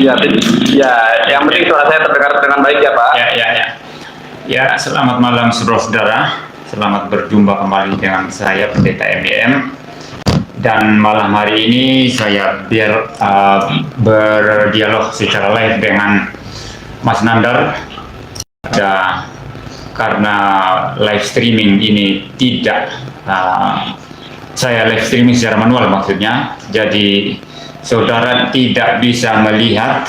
Ya, ya, yang penting suara saya terdengar dengan baik ya Pak. Ya, selamat malam saudara-saudara. Selamat berjumpa kembali dengan saya Pendeta MDM. Dan malam hari ini saya berdialog secara live dengan Mas Nandar. Karena live streaming ini tidak saya live streaming secara manual maksudnya, jadi saudara tidak bisa melihat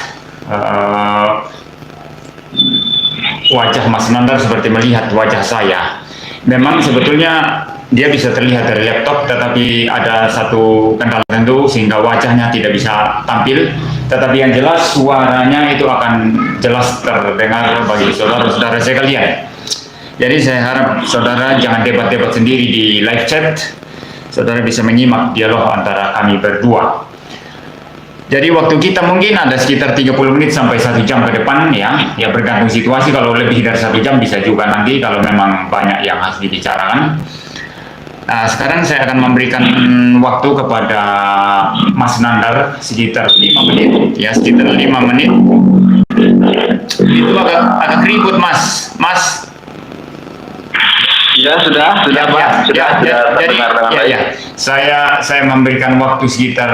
wajah Mas Nandar seperti melihat wajah saya. Memang sebetulnya dia bisa terlihat dari laptop, tetapi ada satu kendala tentu sehingga wajahnya tidak bisa tampil. Tetapi yang jelas suaranya itu akan jelas terdengar bagi saudara-saudara sekalian. Jadi saya harap saudara jangan debat-debat sendiri di live chat. Saudara bisa menyimak dialog antara kami berdua. Jadi waktu kita mungkin ada sekitar 30 menit sampai 1 jam ke depan ya. Ya bergantung situasi, kalau lebih dari 1 jam bisa juga nanti kalau memang banyak yang harus dibicarakan. Nah, sekarang saya akan memberikan waktu kepada Mas Nandar sekitar 5 menit. Ya, sekitar 5 menit. Itu agak ribut Mas. Ya sudah Pak. Jadi saya memberikan waktu sekitar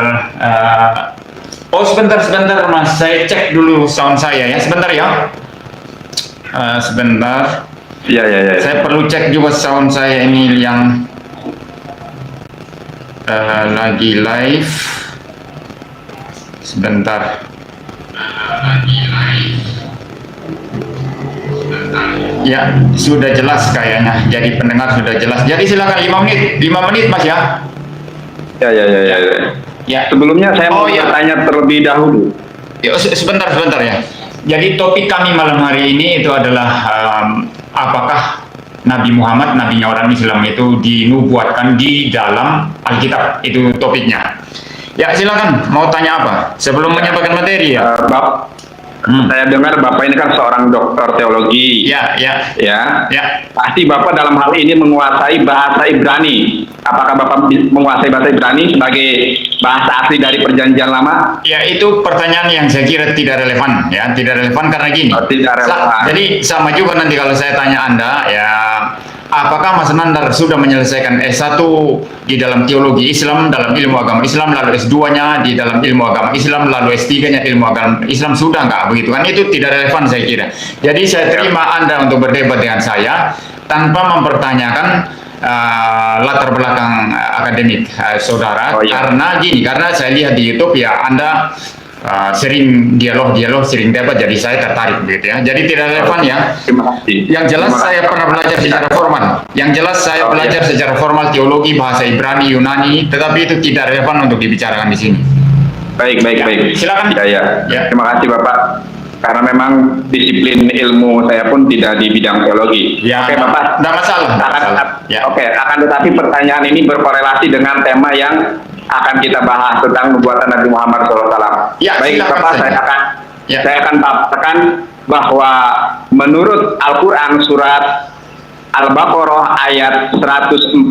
sebentar Mas, saya cek dulu sound saya ya, sebentar ya. Sebentar. Ya. Saya perlu cek juga sound saya ini yang lagi live. Sebentar. Ya, sudah jelas kayaknya. Jadi pendengar sudah jelas. Jadi silakan 5 menit Mas ya. Ya. Sebelumnya saya mau bertanya terlebih dahulu. Ya, sebentar ya. Jadi topik kami malam hari ini itu adalah apakah Nabi Muhammad, nabinya orang Islam itu dinubuatkan di dalam Alkitab? Itu topiknya. Ya, silakan. Mau tanya apa? Sebelum menyampaikan materi ya. Saya dengar Bapak ini kan seorang dokter teologi. Ya. Pasti Bapak dalam hal ini menguasai bahasa Ibrani. Apakah Bapak menguasai bahasa Ibrani sebagai bahasa asli dari Perjanjian Lama? Ya, itu pertanyaan yang saya kira tidak relevan ya, tidak relevan karena gini. Tidak relevan. Jadi sama juga nanti kalau saya tanya Anda ya, apakah Mas Nandar sudah menyelesaikan S1 di dalam teologi Islam, dalam ilmu agama Islam, lalu S2-nya di dalam ilmu agama Islam, lalu S3-nya ilmu agama Islam, sudah nggak begitu kan? Itu tidak relevan saya kira. Jadi saya terima Anda untuk berdebat dengan saya tanpa mempertanyakan latar belakang akademik saudara. Karena saya lihat di YouTube ya Anda sering dialog, sering debat, jadi saya tertarik begitu ya. Jadi tidak relevan ya. Terima kasih. Yang jelas saya pernah belajar secara formal. Yang jelas saya belajar secara formal teologi, bahasa Ibrani, Yunani, tetapi itu tidak relevan untuk dibicarakan di sini. Baik. Silakan. Ya. Terima kasih Bapak. Karena memang disiplin ilmu saya pun tidak di bidang teologi. Ya, Oke Bapak. Tidak masalah. Oke, akan tetapi pertanyaan ini berkorelasi dengan tema yang akan kita bahas tentang nubuatan Nabi Muhammad SAW. Ya, baik Bapak, saya akan tekan bahwa menurut Al-Quran surat Al-Baqarah ayat 146,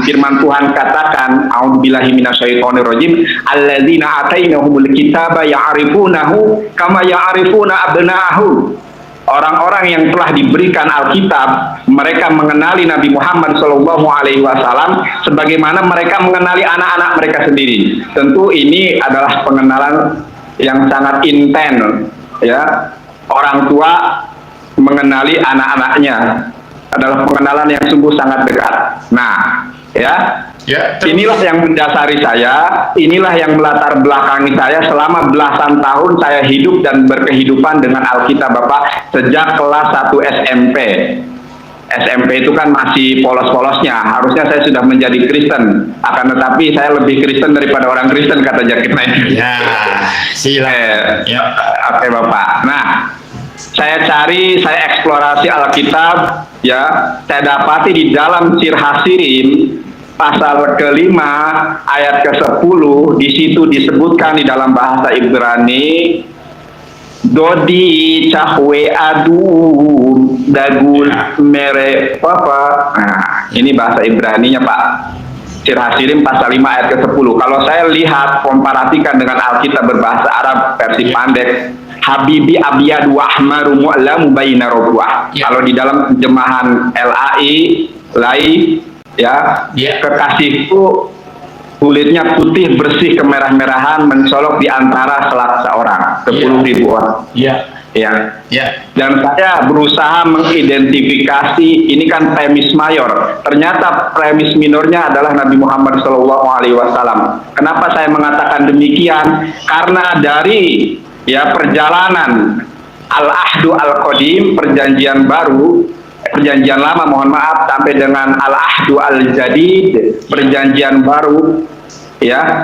firman Tuhan katakan, a'udzubillahi minasyaitonirrajim, alladzina atainahumul kitaba ya'rifunahu kama ya'rifuna abna'ahum. Orang-orang yang telah diberikan Alkitab, mereka mengenali Nabi Muhammad SAW sebagaimana mereka mengenali anak-anak mereka sendiri. Tentu ini adalah pengenalan yang sangat intens ya. Orang tua mengenali anak-anaknya adalah pengenalan yang sungguh sangat dekat. Nah, inilah yang mendasari saya, inilah yang melatar belakangi saya selama belasan tahun saya hidup dan berkehidupan dengan Alkitab Bapak sejak kelas 1 SMP. SMP itu kan masih polos-polosnya, harusnya saya sudah menjadi Kristen, akan tetapi saya lebih Kristen daripada orang Kristen, kata Jakit Naik. Ya, silakan. Oke Bapak. Nah, saya eksplorasi Alkitab ya, saya dapati di dalam Sir Hasirim pasal ke-5 ayat ke-10, di situ disebutkan di dalam bahasa Ibrani Dodi cahwe adu dagul mere papa. Nah, ini bahasa Ibraninya Pak. Sirah Sirim pasal 5 ayat ke-10. Kalau saya lihat komparasikan dengan Alkitab berbahasa Arab versi pendek, Habibi Abiyadu Ahmaru Mu'lamu Baina Robuah. Kalau di dalam terjemahan LAI ya, kekasihku kulitnya putih bersih kemerah-merahan mencolok di antara selak seorang, 10.000 orang. Dan saya berusaha mengidentifikasi, ini kan premis mayor, ternyata premis minornya adalah Nabi Muhammad SAW. Kenapa saya mengatakan demikian? Karena dari perjalanan Al-Ahdu Al-Qadim, perjanjian baru, perjanjian lama mohon maaf, sampai dengan Al-Ahdu Al-Jadid, perjanjian baru,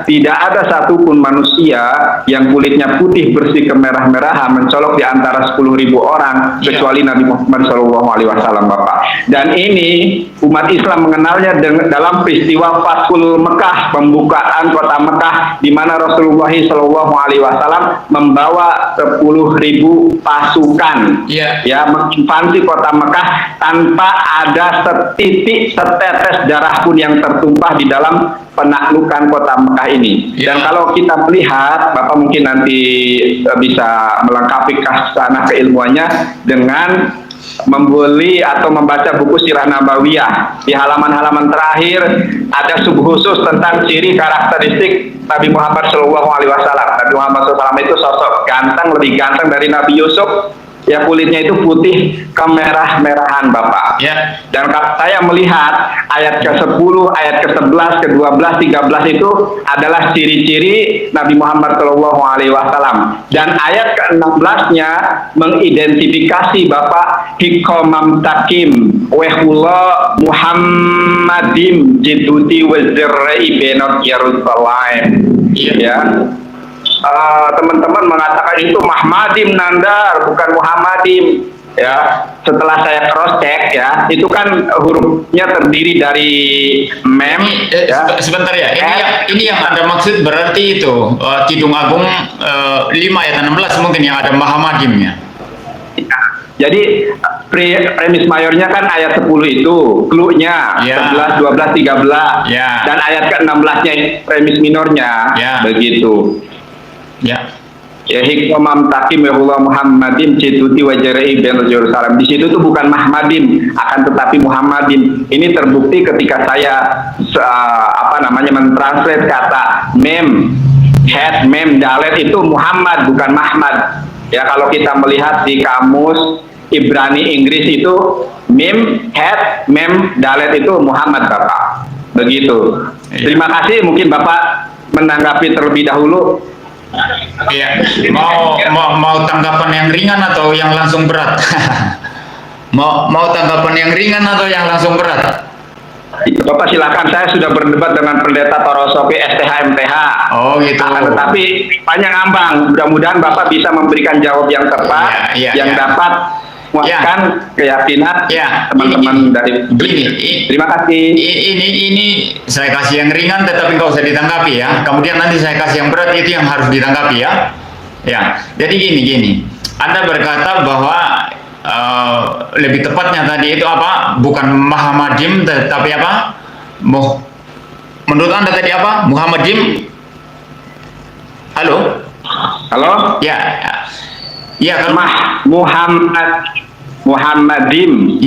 tidak ada satupun manusia yang kulitnya putih bersih kemerah-merahan mencolok di antara 10.000 orang kecuali Nabi Muhammad SAW, Bapak. Dan ini umat Islam mengenalnya dalam peristiwa Fathul Mekah, pembukaan kota Mekah, di mana Rasulullah SAW membawa 10.000 pasukan menginvasi kota Mekah tanpa ada setetes darah pun yang tertumpah di dalam penaklukan kota Mekah ini. Dan kalau kita melihat, Bapak mungkin nanti bisa melengkapi khazanah keilmuannya dengan membeli atau membaca buku Sirah Nabawiyah. Di halaman-halaman terakhir ada sub khusus tentang ciri karakteristik Nabi Muhammad SAW. Nabi Muhammad SAW itu sosok ganteng, lebih ganteng dari Nabi Yusuf. Kulitnya itu putih kemerah-merahan, Bapak. Dan saya melihat ayat ke-10, ayat ke-11, ke-12, 13 itu adalah ciri-ciri Nabi Muhammad SAW. Dan ayat ke-16-nya mengidentifikasi Bapak hikomam takim wehullah Muhammadim jiduti wazirrai benot Yerusalem. Teman-teman mengatakan itu Mahmadim Nandar, bukan Muhammadim. Setelah saya cross check, itu kan hurufnya terdiri dari mem. Sebentar ini yang Anda maksud berarti itu Kidung Agung 5 ayat 16 mungkin yang ada Muhammadimnya. Jadi premis mayornya kan ayat 10 itu, clue-nya 11, 12, 13. Dan ayat ke-16-nya premis minornya, begitu. Hikmam takim wahullah Muhammadin ciduti wajarai ben Yerusalem. Di situ tuh bukan Mahmadim, akan tetapi Muhammadin. Ini terbukti ketika saya mentranslate kata mem, head, mem, dalet itu Muhammad bukan Mahmad. Kalau kita melihat di kamus Ibrani Inggris itu mem, head, mem, dalet itu Muhammad, Bapak. Begitu. Terima kasih, mungkin Bapak menanggapi terlebih dahulu. Mau tanggapan yang ringan atau yang langsung berat? mau tanggapan yang ringan atau yang langsung berat? Bapak silakan, saya sudah berdebat dengan pendeta Torosofi STH MTH. Oh gitu. Tetapi banyak ngambang. Mudah-mudahan Bapak bisa memberikan jawab yang tepat, yang dapat menguatkan keyakinan teman-teman dari terima kasih. Ini saya kasih yang ringan tetapi nggak usah ditanggapi ya. Kemudian nanti saya kasih yang berat, itu yang harus ditanggapi ya. Jadi gini. Anda berkata bahwa lebih tepatnya tadi itu apa? Bukan Muhammadim tetapi apa? Menurut Anda tadi apa? Muhammadim? Halo? Kan Muhammadim.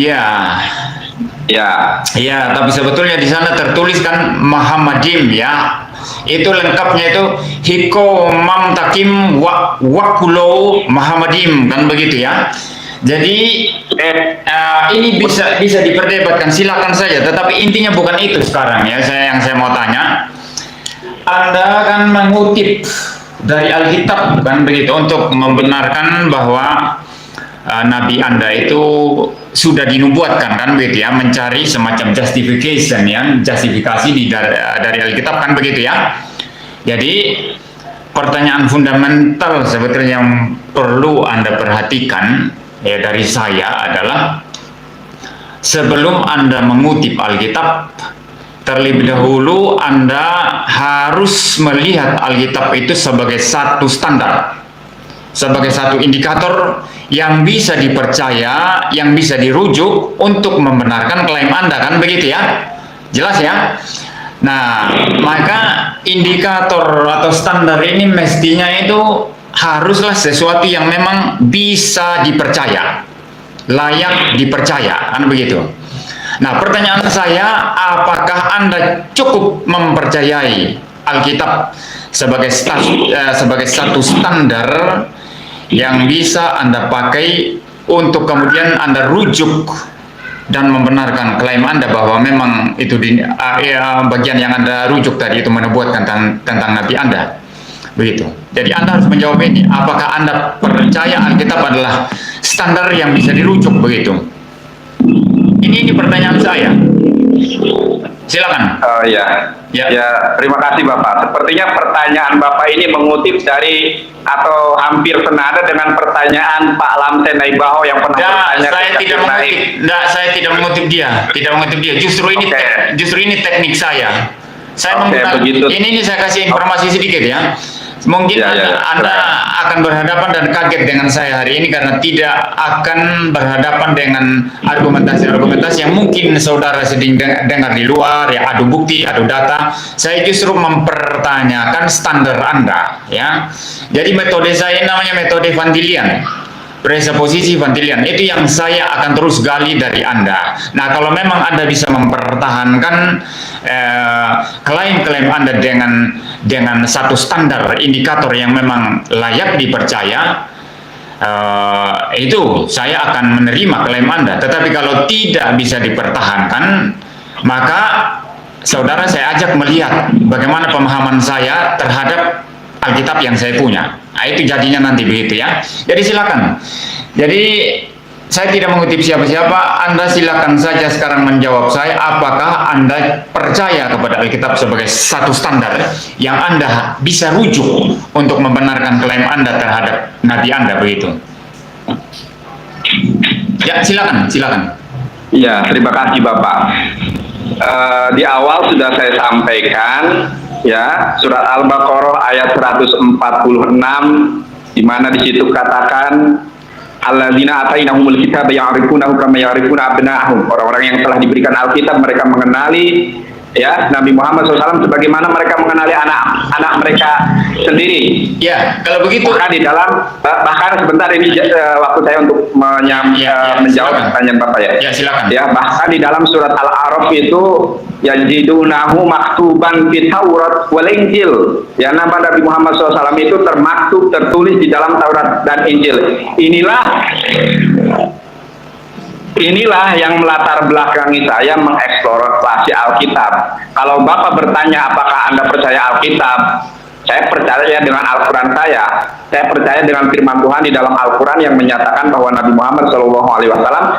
Tapi sebetulnya di sana tertulis kan Muhammadim ya. Itu lengkapnya itu hikomam takim wakulo Muhammadim, kan begitu ya. Jadi ini bisa diperdebatkan, silakan saja. Tetapi intinya bukan itu sekarang ya. Yang saya mau tanya, Anda kan mengutip dari Alkitab, kan begitu, untuk membenarkan bahwa Nabi Anda itu sudah dinubuatkan, kan begitu ya, mencari semacam justification justifikasi dari Alkitab, kan begitu ya. Jadi pertanyaan fundamental sebetulnya yang perlu Anda perhatikan dari saya adalah, sebelum Anda mengutip Alkitab, terlebih dahulu Anda harus melihat Alkitab itu sebagai satu standar, sebagai satu indikator yang bisa dipercaya, yang bisa dirujuk untuk membenarkan klaim Anda, kan begitu ya. Jelas ya. Nah, maka indikator atau standar ini mestinya itu haruslah sesuatu yang memang bisa dipercaya, layak dipercaya, kan begitu. Nah, pertanyaan saya, apakah Anda cukup mempercayai Alkitab sebagai satu standar yang bisa Anda pakai untuk kemudian Anda rujuk dan membenarkan klaim Anda bahwa memang itu bagian yang Anda rujuk tadi itu menubuatkan tentang Nabi Anda. Begitu. Jadi Anda harus menjawab ini, apakah Anda percaya Alkitab adalah standar yang bisa dirujuk begitu? Ini pertanyaan saya. Silakan. Oh ya. Ya, terima kasih Bapak. Sepertinya pertanyaan Bapak ini mengutip dari atau hampir senada dengan pertanyaan Pak Lamsen Naibaho yang pernah bertanya. Saya tidak mengutip dia. Justru ini teknik saya. Saya ini saya kasih informasi sedikit ya. Mungkin Anda akan berhadapan dan kaget dengan saya hari ini karena tidak akan berhadapan dengan argumentasi-argumentasi yang mungkin saudara sedang dengar di luar, ya, adu bukti, adu data. Saya justru mempertanyakan standar Anda, ya. Jadi metode saya namanya metode Van Dilian. Presupposisi Van Dilian itu yang saya akan terus gali dari Anda. Nah, kalau memang Anda bisa mempertahankan klaim-klaim Anda dengan satu standar indikator yang memang layak dipercaya, itu saya akan menerima klaim Anda. Tetapi kalau tidak bisa dipertahankan, maka saudara saya ajak melihat bagaimana pemahaman saya terhadap Alkitab yang saya punya. Nah, itu jadinya nanti begitu ya. Jadi silakan. Jadi saya tidak mengutip siapa-siapa. Anda silakan saja sekarang menjawab saya. Apakah Anda percaya kepada Alkitab sebagai satu standar yang Anda bisa rujuk untuk membenarkan klaim Anda terhadap Nabi Anda begitu? Ya, silakan. Ya, terima kasih Bapak. Di awal sudah saya sampaikan, ya, surat Al-Baqarah ayat 146, di mana di situ katakan alladzina atainahumul kitaba ya'rifunahu kama ya'rifuna abna'ahum. Orang-orang yang telah diberikan Alkitab, mereka mengenali, ya, Nabi Muhammad SAW sebagaimana mereka mengenali anak-anak mereka sendiri. Ya, kalau begitu. Bahkan sebentar ini waktu saya untuk menjawab pertanyaan Bapak ya. Ya, silakan. Ya, bahkan di dalam surat Al-A'raf itu yajidunahu maktuban fit Taurat wal Injil. Ya, nama Nabi Muhammad SAW itu tertulis di dalam Taurat dan Injil. Inilah yang melatar belakangi saya mengeksplorasi Alkitab. Kalau Bapak bertanya apakah Anda percaya Alkitab, saya percaya dengan Al-Quran saya. Saya percaya dengan firman Tuhan di dalam Al-Quran yang menyatakan bahwa Nabi Muhammad SAW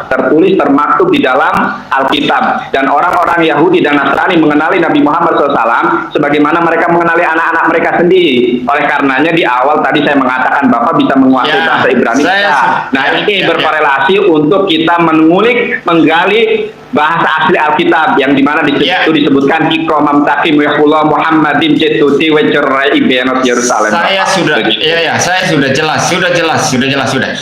tertulis termaktub di dalam Alkitab. Dan orang-orang Yahudi dan Nasrani mengenali Nabi Muhammad SAW sebagaimana mereka mengenali anak-anak mereka sendiri. Oleh karenanya di awal tadi saya mengatakan Bapak bisa menguasai bahasa Ibrani. Nah, ini berkorelasi untuk kita mengulik, menggali bahasa asli Alkitab yang dimana di situ disebutkan ikromam takim yahullah Muhammadin jetuti wacerai ibenot Yerusalem. Saya sudah jelas.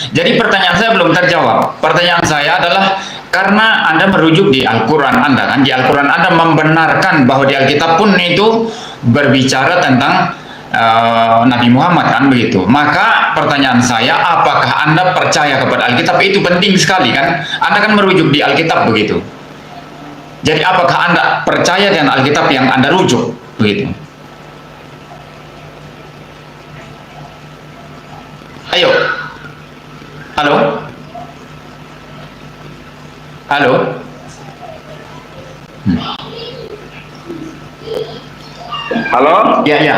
Jadi pertanyaan saya belum terjawab. Pertanyaan saya adalah karena Anda merujuk di Al-Quran Anda kan, di Al-Quran Anda membenarkan bahwa di Alkitab pun itu berbicara tentang Nabi Muhammad kan begitu. Maka pertanyaan saya, apakah Anda percaya kepada Alkitab? Itu penting sekali kan. Anda kan merujuk di Alkitab begitu. Jadi apakah Anda percaya dengan Alkitab yang Anda rujuk begitu? Ayo. Halo. Halo? Ya.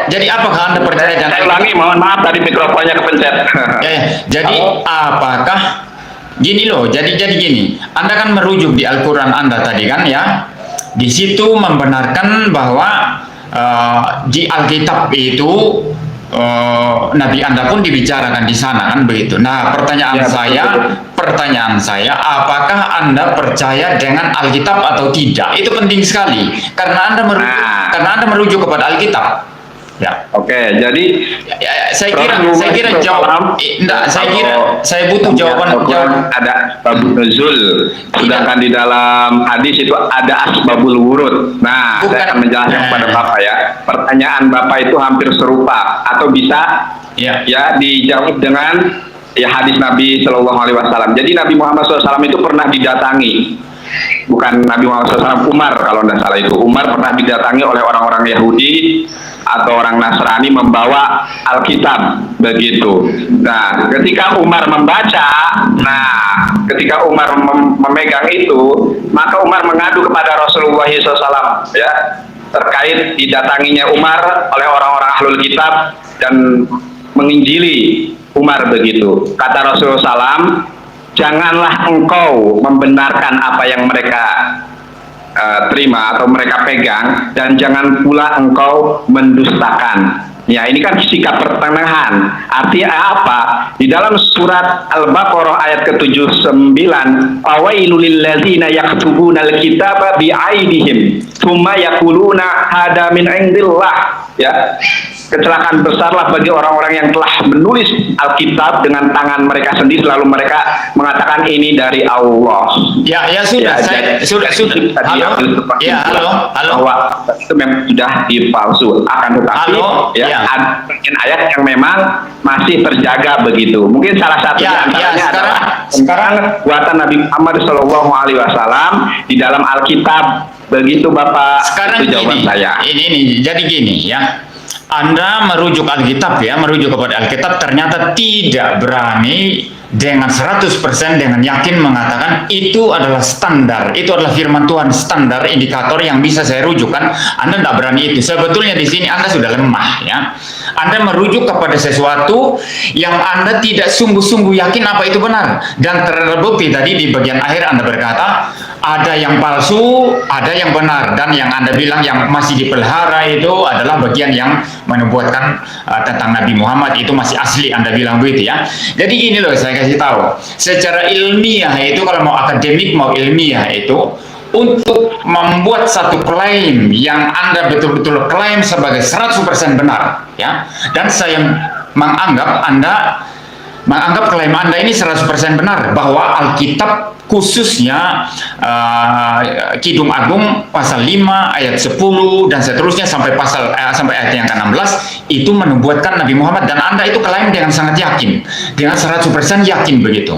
Jadi apakah Anda percaya dengan Saya ulangi, mohon maaf tadi mikrofonnya kepencet. Jadi apakah gini loh, jadi gini, Anda kan merujuk di Al-Quran Anda tadi kan ya, di situ membenarkan bahwa di Alkitab itu Nabi Anda pun dibicarakan di sana kan begitu. Nah, pertanyaan saya, apakah Anda percaya dengan Alkitab atau tidak? Itu penting sekali karena Anda merujuk kepada Alkitab. Ya. Oke, jadi Saya kira jawab, enggak, saya butuh jawaban. Ada asbabun nuzul, sedangkan di dalam hadis itu ada asbabul wurud. Nah, Bukan. saya akan menjelaskan kepada Bapak ya. Pertanyaan Bapak itu hampir serupa atau bisa ya dijawab dengan ya hadis Nabi Shallallahu Alaihi Wasallam. Jadi Nabi Muhammad SAW itu pernah didatangi, bukan Nabi Muhammad SAW, Umar kalau tidak salah itu. Umar pernah didatangi oleh orang-orang Yahudi atau orang Nasrani membawa Alkitab begitu. Nah, ketika Umar membaca, ketika Umar memegang itu, maka Umar mengadu kepada Rasulullah SAW ya terkait didatanginya Umar oleh orang-orang ahlul kitab dan menginjili Umar begitu. Kata Rasulullah SAW, janganlah engkau membenarkan apa yang mereka terima atau mereka pegang, dan jangan pula engkau mendustakan. Ya, ini kan sikap pertengahan. Artinya apa? Di dalam surat Al-Baqarah ayat ke-79, fawailul lilladzina yaktubuna al-kitaba bi'aidihim tsumma yaquluna hada min indillah. Ya, kecelakaan besarlah bagi orang-orang yang telah menulis Alkitab dengan tangan mereka sendiri, lalu mereka mengatakan ini dari Allah. Ya sudah, sudah. Halo. Bahwa itu memang sudah dipalsu. Akan tetapi ada ayat yang memang masih terjaga begitu. Mungkin salah satu antaranya adalah sekarang buatan Nabi Muhammad SAW di dalam Alkitab. Begitu Bapak. Sekarang itu jawaban saya. Ini jadi gini ya. Anda merujuk Alkitab merujuk kepada Alkitab, ternyata tidak berani dengan 100% dengan yakin mengatakan itu adalah standar, itu adalah firman Tuhan standar, indikator yang bisa saya rujukan. Anda tidak berani itu. Sebetulnya di sini Anda sudah lemah ya. Anda merujuk kepada sesuatu yang Anda tidak sungguh-sungguh yakin apa itu benar, dan terbukti tadi di bagian akhir Anda berkata ada yang palsu, ada yang benar, dan yang Anda bilang yang masih dipelihara itu adalah bagian yang menubuatkan tentang Nabi Muhammad itu masih asli. Anda bilang begitu ya. Jadi gini loh, saya kasih tahu secara ilmiah itu, kalau mau akademik mau ilmiah itu, untuk membuat satu klaim yang Anda betul-betul klaim sebagai 100% benar ya, dan saya menganggap klaim Anda ini 100% benar, bahwa Alkitab khususnya Kidung Agung pasal 5 ayat 10 dan seterusnya sampai ayat yang ke-16 itu menubuatkan Nabi Muhammad, dan Anda itu klaim dengan sangat yakin, dengan 100% yakin begitu.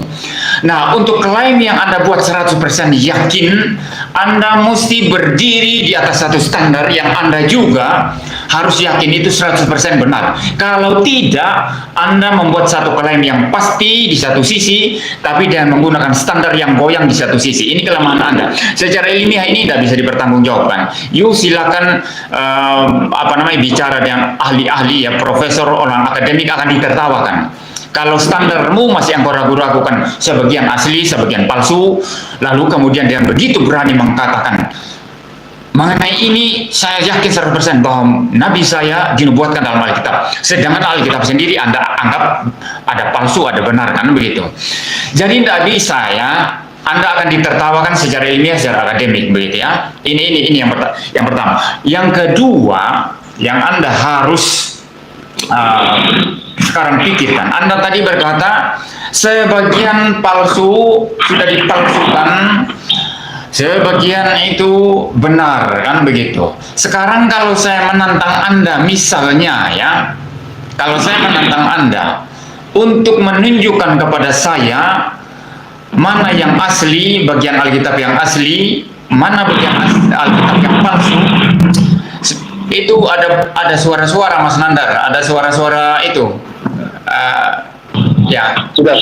Nah, untuk klaim yang Anda buat 100% yakin, Anda mesti berdiri di atas satu standar yang Anda juga harus yakin itu 100% benar. Kalau tidak, Anda membuat satu klaim yang pasti di satu sisi, tapi dengan menggunakan standar yang goyang di satu sisi. Ini kelemahan Anda. Secara ilmiah ini tidak bisa dipertanggungjawabkan. Yuk silakan bicara dengan ahli-ahli ya, profesor, orang akademik akan ditertawakan. Kalau standarmu masih yang ragu-ragukan, sebagian asli, sebagian palsu, lalu kemudian dia begitu berani mengatakan mengenai ini saya yakin 100% bahwa Nabi saya dinubuatkan dalam Alkitab, sedangkan Alkitab sendiri Anda anggap ada palsu, ada benar, kan begitu. Jadi tidak bisa ya, Anda akan ditertawakan secara ilmiah, secara akademik begitu ya. Ini yang pertama. Yang kedua, yang Anda harus sekarang pikirkan. Anda tadi berkata sebagian palsu sudah dipalsukan, sebagian itu benar, kan begitu. Sekarang kalau saya menantang Anda, misalnya ya, kalau saya menantang Anda untuk menunjukkan kepada saya mana yang asli, bagian Alkitab yang asli, mana bagian Alkitab yang palsu, itu ada suara-suara Mas Nandar, ada suara-suara itu. Ya, sudah.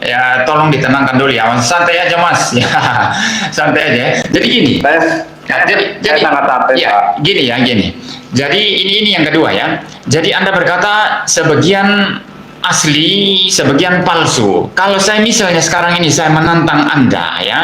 Ya, tolong ditenangkan dulu ya, Mas. Santai aja, Mas. Ya, santai aja. Jadi gini. Jadi sangat santai, Pak. Gini. Jadi ini yang kedua ya. Jadi Anda berkata sebagian asli, sebagian palsu. Kalau saya misalnya sekarang ini saya menantang Anda ya,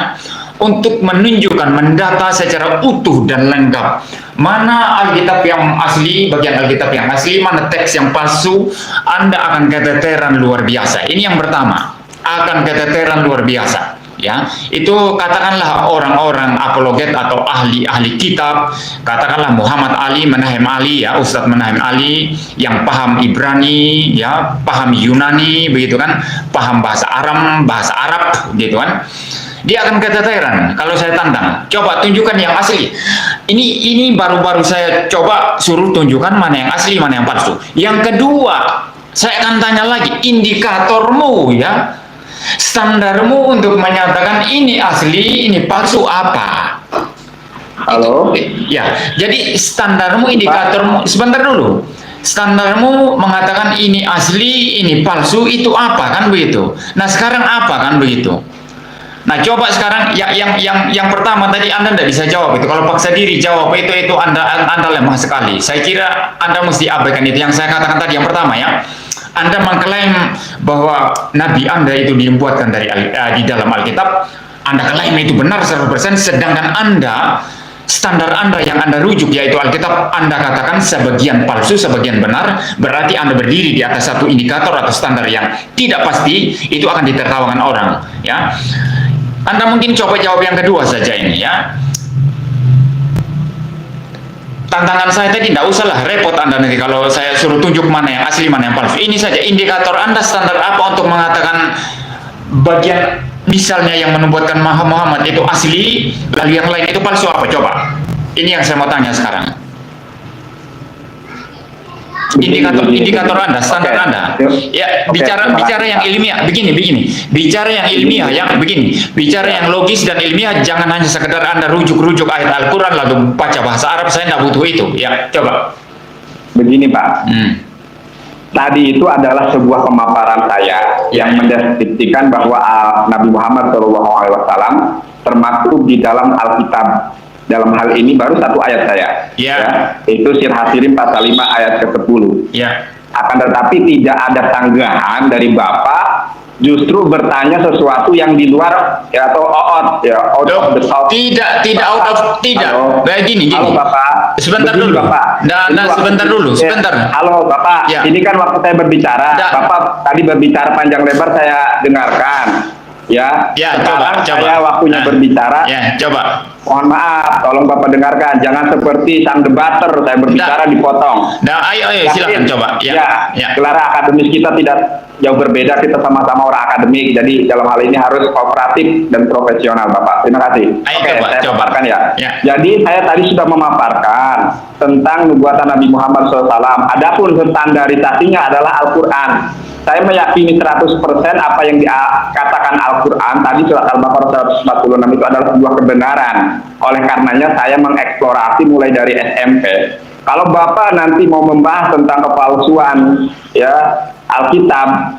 untuk menunjukkan, mendata secara utuh dan lengkap mana Alkitab yang asli, bagian Alkitab yang asli, mana teks yang palsu, Anda akan keteteran luar biasa. Ini yang pertama, akan keteteran luar biasa. ya. Itu katakanlah orang-orang apologet atau ahli-ahli kitab, katakanlah Muhammad Ali, Menahem Ali, ya, Ustadz Menahem Ali, yang paham Ibrani, ya, paham Yunani, begitu kan, paham bahasa Arab, gitu kan. Dia akan kata heran kalau saya tantang, coba tunjukkan yang asli. Ini baru-baru saya coba suruh tunjukkan mana yang asli, mana yang palsu. Yang kedua, saya akan tanya lagi, indikatormu, ya, standarmu untuk menyatakan ini asli, ini palsu apa? Halo? Ya, jadi standarmu, indikatormu, sebentar dulu. Standarmu mengatakan ini asli, ini palsu, itu apa, kan begitu? Nah, sekarang apa, kan begitu? Nah, coba sekarang yang pertama tadi Anda tidak bisa jawab itu. Kalau paksa diri jawab itu Anda lemah sekali. Saya kira Anda mesti abaikan itu yang saya katakan tadi yang pertama, ya. Anda mengklaim bahwa Nabi Anda itu dibuatkan di dalam Alkitab. Anda klaim itu benar 100%, sedangkan Anda, standar Anda yang Anda rujuk yaitu Alkitab, Anda katakan sebagian palsu, sebagian benar. Berarti Anda berdiri di atas satu indikator atau standar yang tidak pasti, itu akan ditertawakan orang, ya. Anda mungkin coba jawab yang kedua saja ini, ya. Tantangan saya tadi tidak usahlah repot Anda nanti kalau saya suruh tunjuk mana yang asli, mana yang palsu. Ini saja indikator Anda, standar apa untuk mengatakan bagian misalnya yang menubuatkan Muhammad itu asli, lalu yang lain itu palsu, apa coba? Ini yang saya mau tanya sekarang. Indikator Anda, standar Anda. Ya, bicara yang ilmiah, begini. Bicara yang ilmiah, ya, begini. Bicara yang logis dan ilmiah, jangan hanya sekedar Anda rujuk-rujuk ayat Al-Quran lalu baca bahasa Arab. Saya tidak butuh itu, ya. Coba. Begini, Pak. Tadi itu adalah sebuah pemaparan saya yang mendeskripsikan bahwa Nabi Muhammad SAW termasuk di dalam Alkitab. Dalam hal ini baru satu ayat saya, ya, itu Sir Hasirim pasal 5 ayat ke-10. Ya. Akan tetapi tidak ada tanggahan dari Bapak justru bertanya sesuatu yang di luar, ya, atau out of the south. Tidak Baik, gini. Halo Bapak. Sebentar Begini, dulu. Bapak. Sebentar. Halo Bapak. Ya. Ini kan waktu saya berbicara. Bapak tadi berbicara panjang lebar, saya dengarkan. Ya. Sekarang coba. saya waktunya berbicara. Ya, coba. Mohon maaf, tolong Bapak dengarkan. Jangan seperti sang debater, saya berbicara dipotong. Nah, ayo silakan coba. Ya. Gelar akademis kita tidak jauh berbeda, kita sama-sama orang akademik. Jadi dalam hal ini harus kooperatif dan profesional, Bapak. Terima kasih. Oke, saya coba. paparkan, ya. Jadi saya tadi sudah memaparkan tentang nubuatan Nabi Muhammad SAW. Adapun standarisasinya adalah Al-Quran. Saya meyakini 100% apa yang dikatakan Al-Quran tadi surat Al-Baqarah 146 itu adalah sebuah kebenaran. Oleh karenanya saya mengeksplorasi mulai dari SMP. Kalau Bapak nanti mau membahas tentang kepalsuan, ya, Alkitab,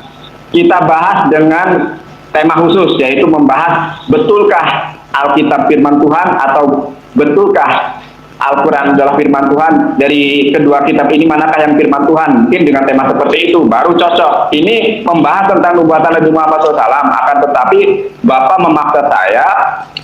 kita bahas dengan tema khusus, yaitu membahas betulkah Alkitab firman Tuhan atau betulkah Al-Quran adalah firman Tuhan. Dari kedua kitab ini manakah yang firman Tuhan? Mungkin dengan tema seperti itu baru cocok. Ini membahas tentang nubuatan Nabi Muhammad SAW. Akan tetapi Bapak memaksa saya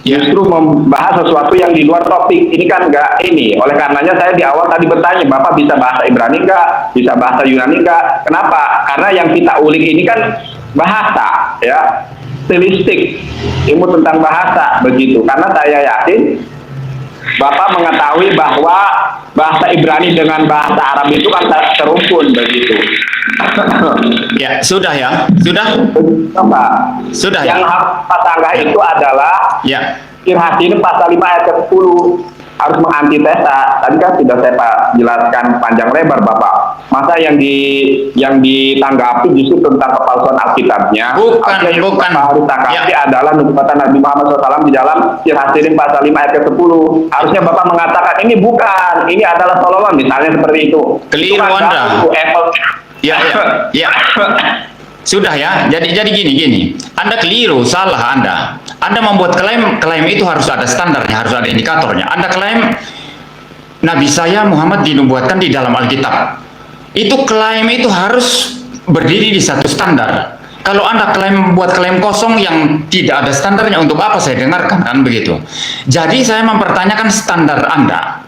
justru membahas sesuatu yang di luar topik. Ini kan enggak ini. Oleh karenanya saya di awal tadi bertanya, Bapak bisa bahasa Ibrani enggak? Bisa bahasa Yunani enggak? Kenapa? Karena yang kita ulik ini kan bahasa, ya, stilistik, ilmu tentang bahasa, begitu. Karena saya yakin Bapak mengetahui bahwa bahasa Ibrani dengan bahasa Arab itu kan terumpun, begitu. Ya, sudah. Pak. Sudah. Yang harus sanggah itu adalah Sir Hasirim pasal 5 ayat ke-10 harus mengantitesa. Tadi kan sudah saya jelaskan panjang lebar, Bapak. Masa yang ditanggapi justru tentang kepalsuan Alkitabnya. Bukan. Harus tanggapi adalah nubuatan Nabi Muhammad SAW di dalam Sir Hasirim pasal 5 ayat ke-10. Harusnya Bapak mengatakan ini bukan, ini adalah Solomon, misalnya seperti itu. Keliru Anda. Ya. Sudah, ya. Jadi gini. Anda keliru, salah Anda. Anda membuat klaim itu harus ada standarnya, harus ada indikatornya. Anda klaim Nabi saya Muhammad dinubuatkan di dalam Alkitab. Itu klaim itu harus berdiri di satu standar. Kalau Anda buat klaim kosong yang tidak ada standarnya, untuk apa saya dengarkan, kan begitu. Jadi saya mempertanyakan standar Anda.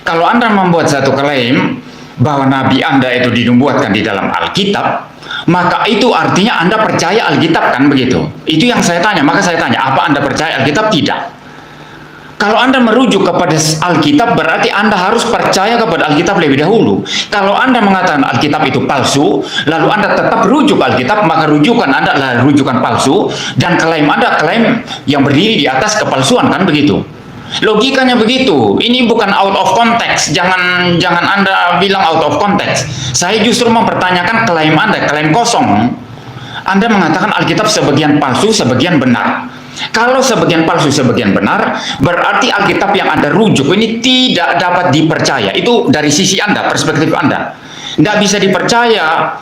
Kalau Anda membuat satu klaim bahwa Nabi Anda itu dinubuatkan di dalam Alkitab, maka itu artinya Anda percaya Alkitab, kan begitu? Itu yang saya tanya. Maka saya tanya, apa Anda percaya Alkitab? Tidak. Kalau Anda merujuk kepada Alkitab, berarti Anda harus percaya kepada Alkitab lebih dahulu. Kalau Anda mengatakan Alkitab itu palsu, lalu Anda tetap rujuk Alkitab, maka rujukan Anda adalah rujukan palsu, dan klaim Anda klaim yang berdiri di atas kepalsuan, kan begitu? Logikanya begitu. Ini bukan out of context. Jangan Anda bilang out of context. Saya justru mempertanyakan klaim Anda, klaim kosong. Anda mengatakan Alkitab sebagian palsu, sebagian benar. Kalau sebagian palsu, sebagian benar, berarti Alkitab yang Anda rujuk ini tidak dapat dipercaya. Itu dari sisi Anda, perspektif Anda. Tidak bisa dipercaya.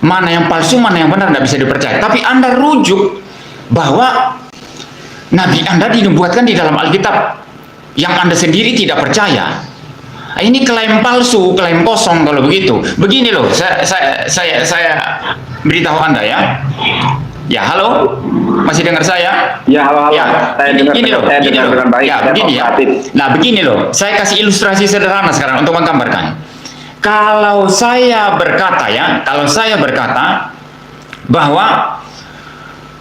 Mana yang palsu, mana yang benar, tidak bisa dipercaya. Tapi Anda rujuk bahwa Nabi Anda dinubuatkan di dalam Alkitab yang Anda sendiri tidak percaya. Ini klaim palsu, klaim kosong kalau begitu. Begini loh, saya beritahu Anda ya. Ya, halo, masih dengar saya? Ya, halo. Ya, Saya dengar dengan baik. Ya, begini ya. Nah, begini loh, saya kasih ilustrasi sederhana sekarang untuk menggambarkan. Kalau saya berkata bahwa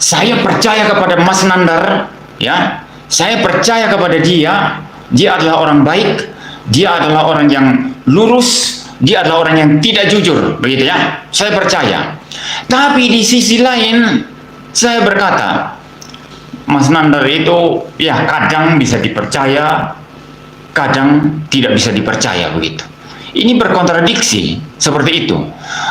saya percaya kepada Mas Nandar, ya, saya percaya kepada dia adalah orang baik, dia adalah orang yang lurus, dia adalah orang yang tidak jujur, begitu ya. Saya percaya. Tapi di sisi lain saya berkata, Mas Nandar itu ya kadang bisa dipercaya, kadang tidak bisa dipercaya, begitu. Ini berkontradiksi seperti itu.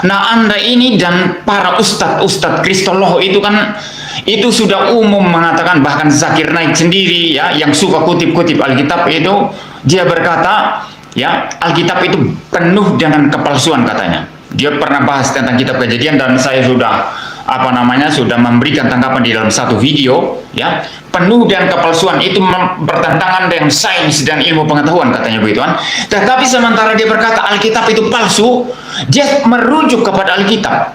Nah, Anda ini dan para ustadz kristolog itu kan itu sudah umum mengatakan, bahkan Zakir Naik sendiri ya yang suka kutip-kutip Alkitab itu, dia berkata ya Alkitab itu penuh dengan kepalsuan katanya. Dia pernah bahas tentang kitab Kejadian dan saya sudah sudah memberikan tanggapan di dalam satu video ya, penuh dengan kepalsuan, itu bertentangan dengan sains dan ilmu pengetahuan katanya begitu kan. Tetapi sementara dia berkata Alkitab itu palsu, dia merujuk kepada Alkitab,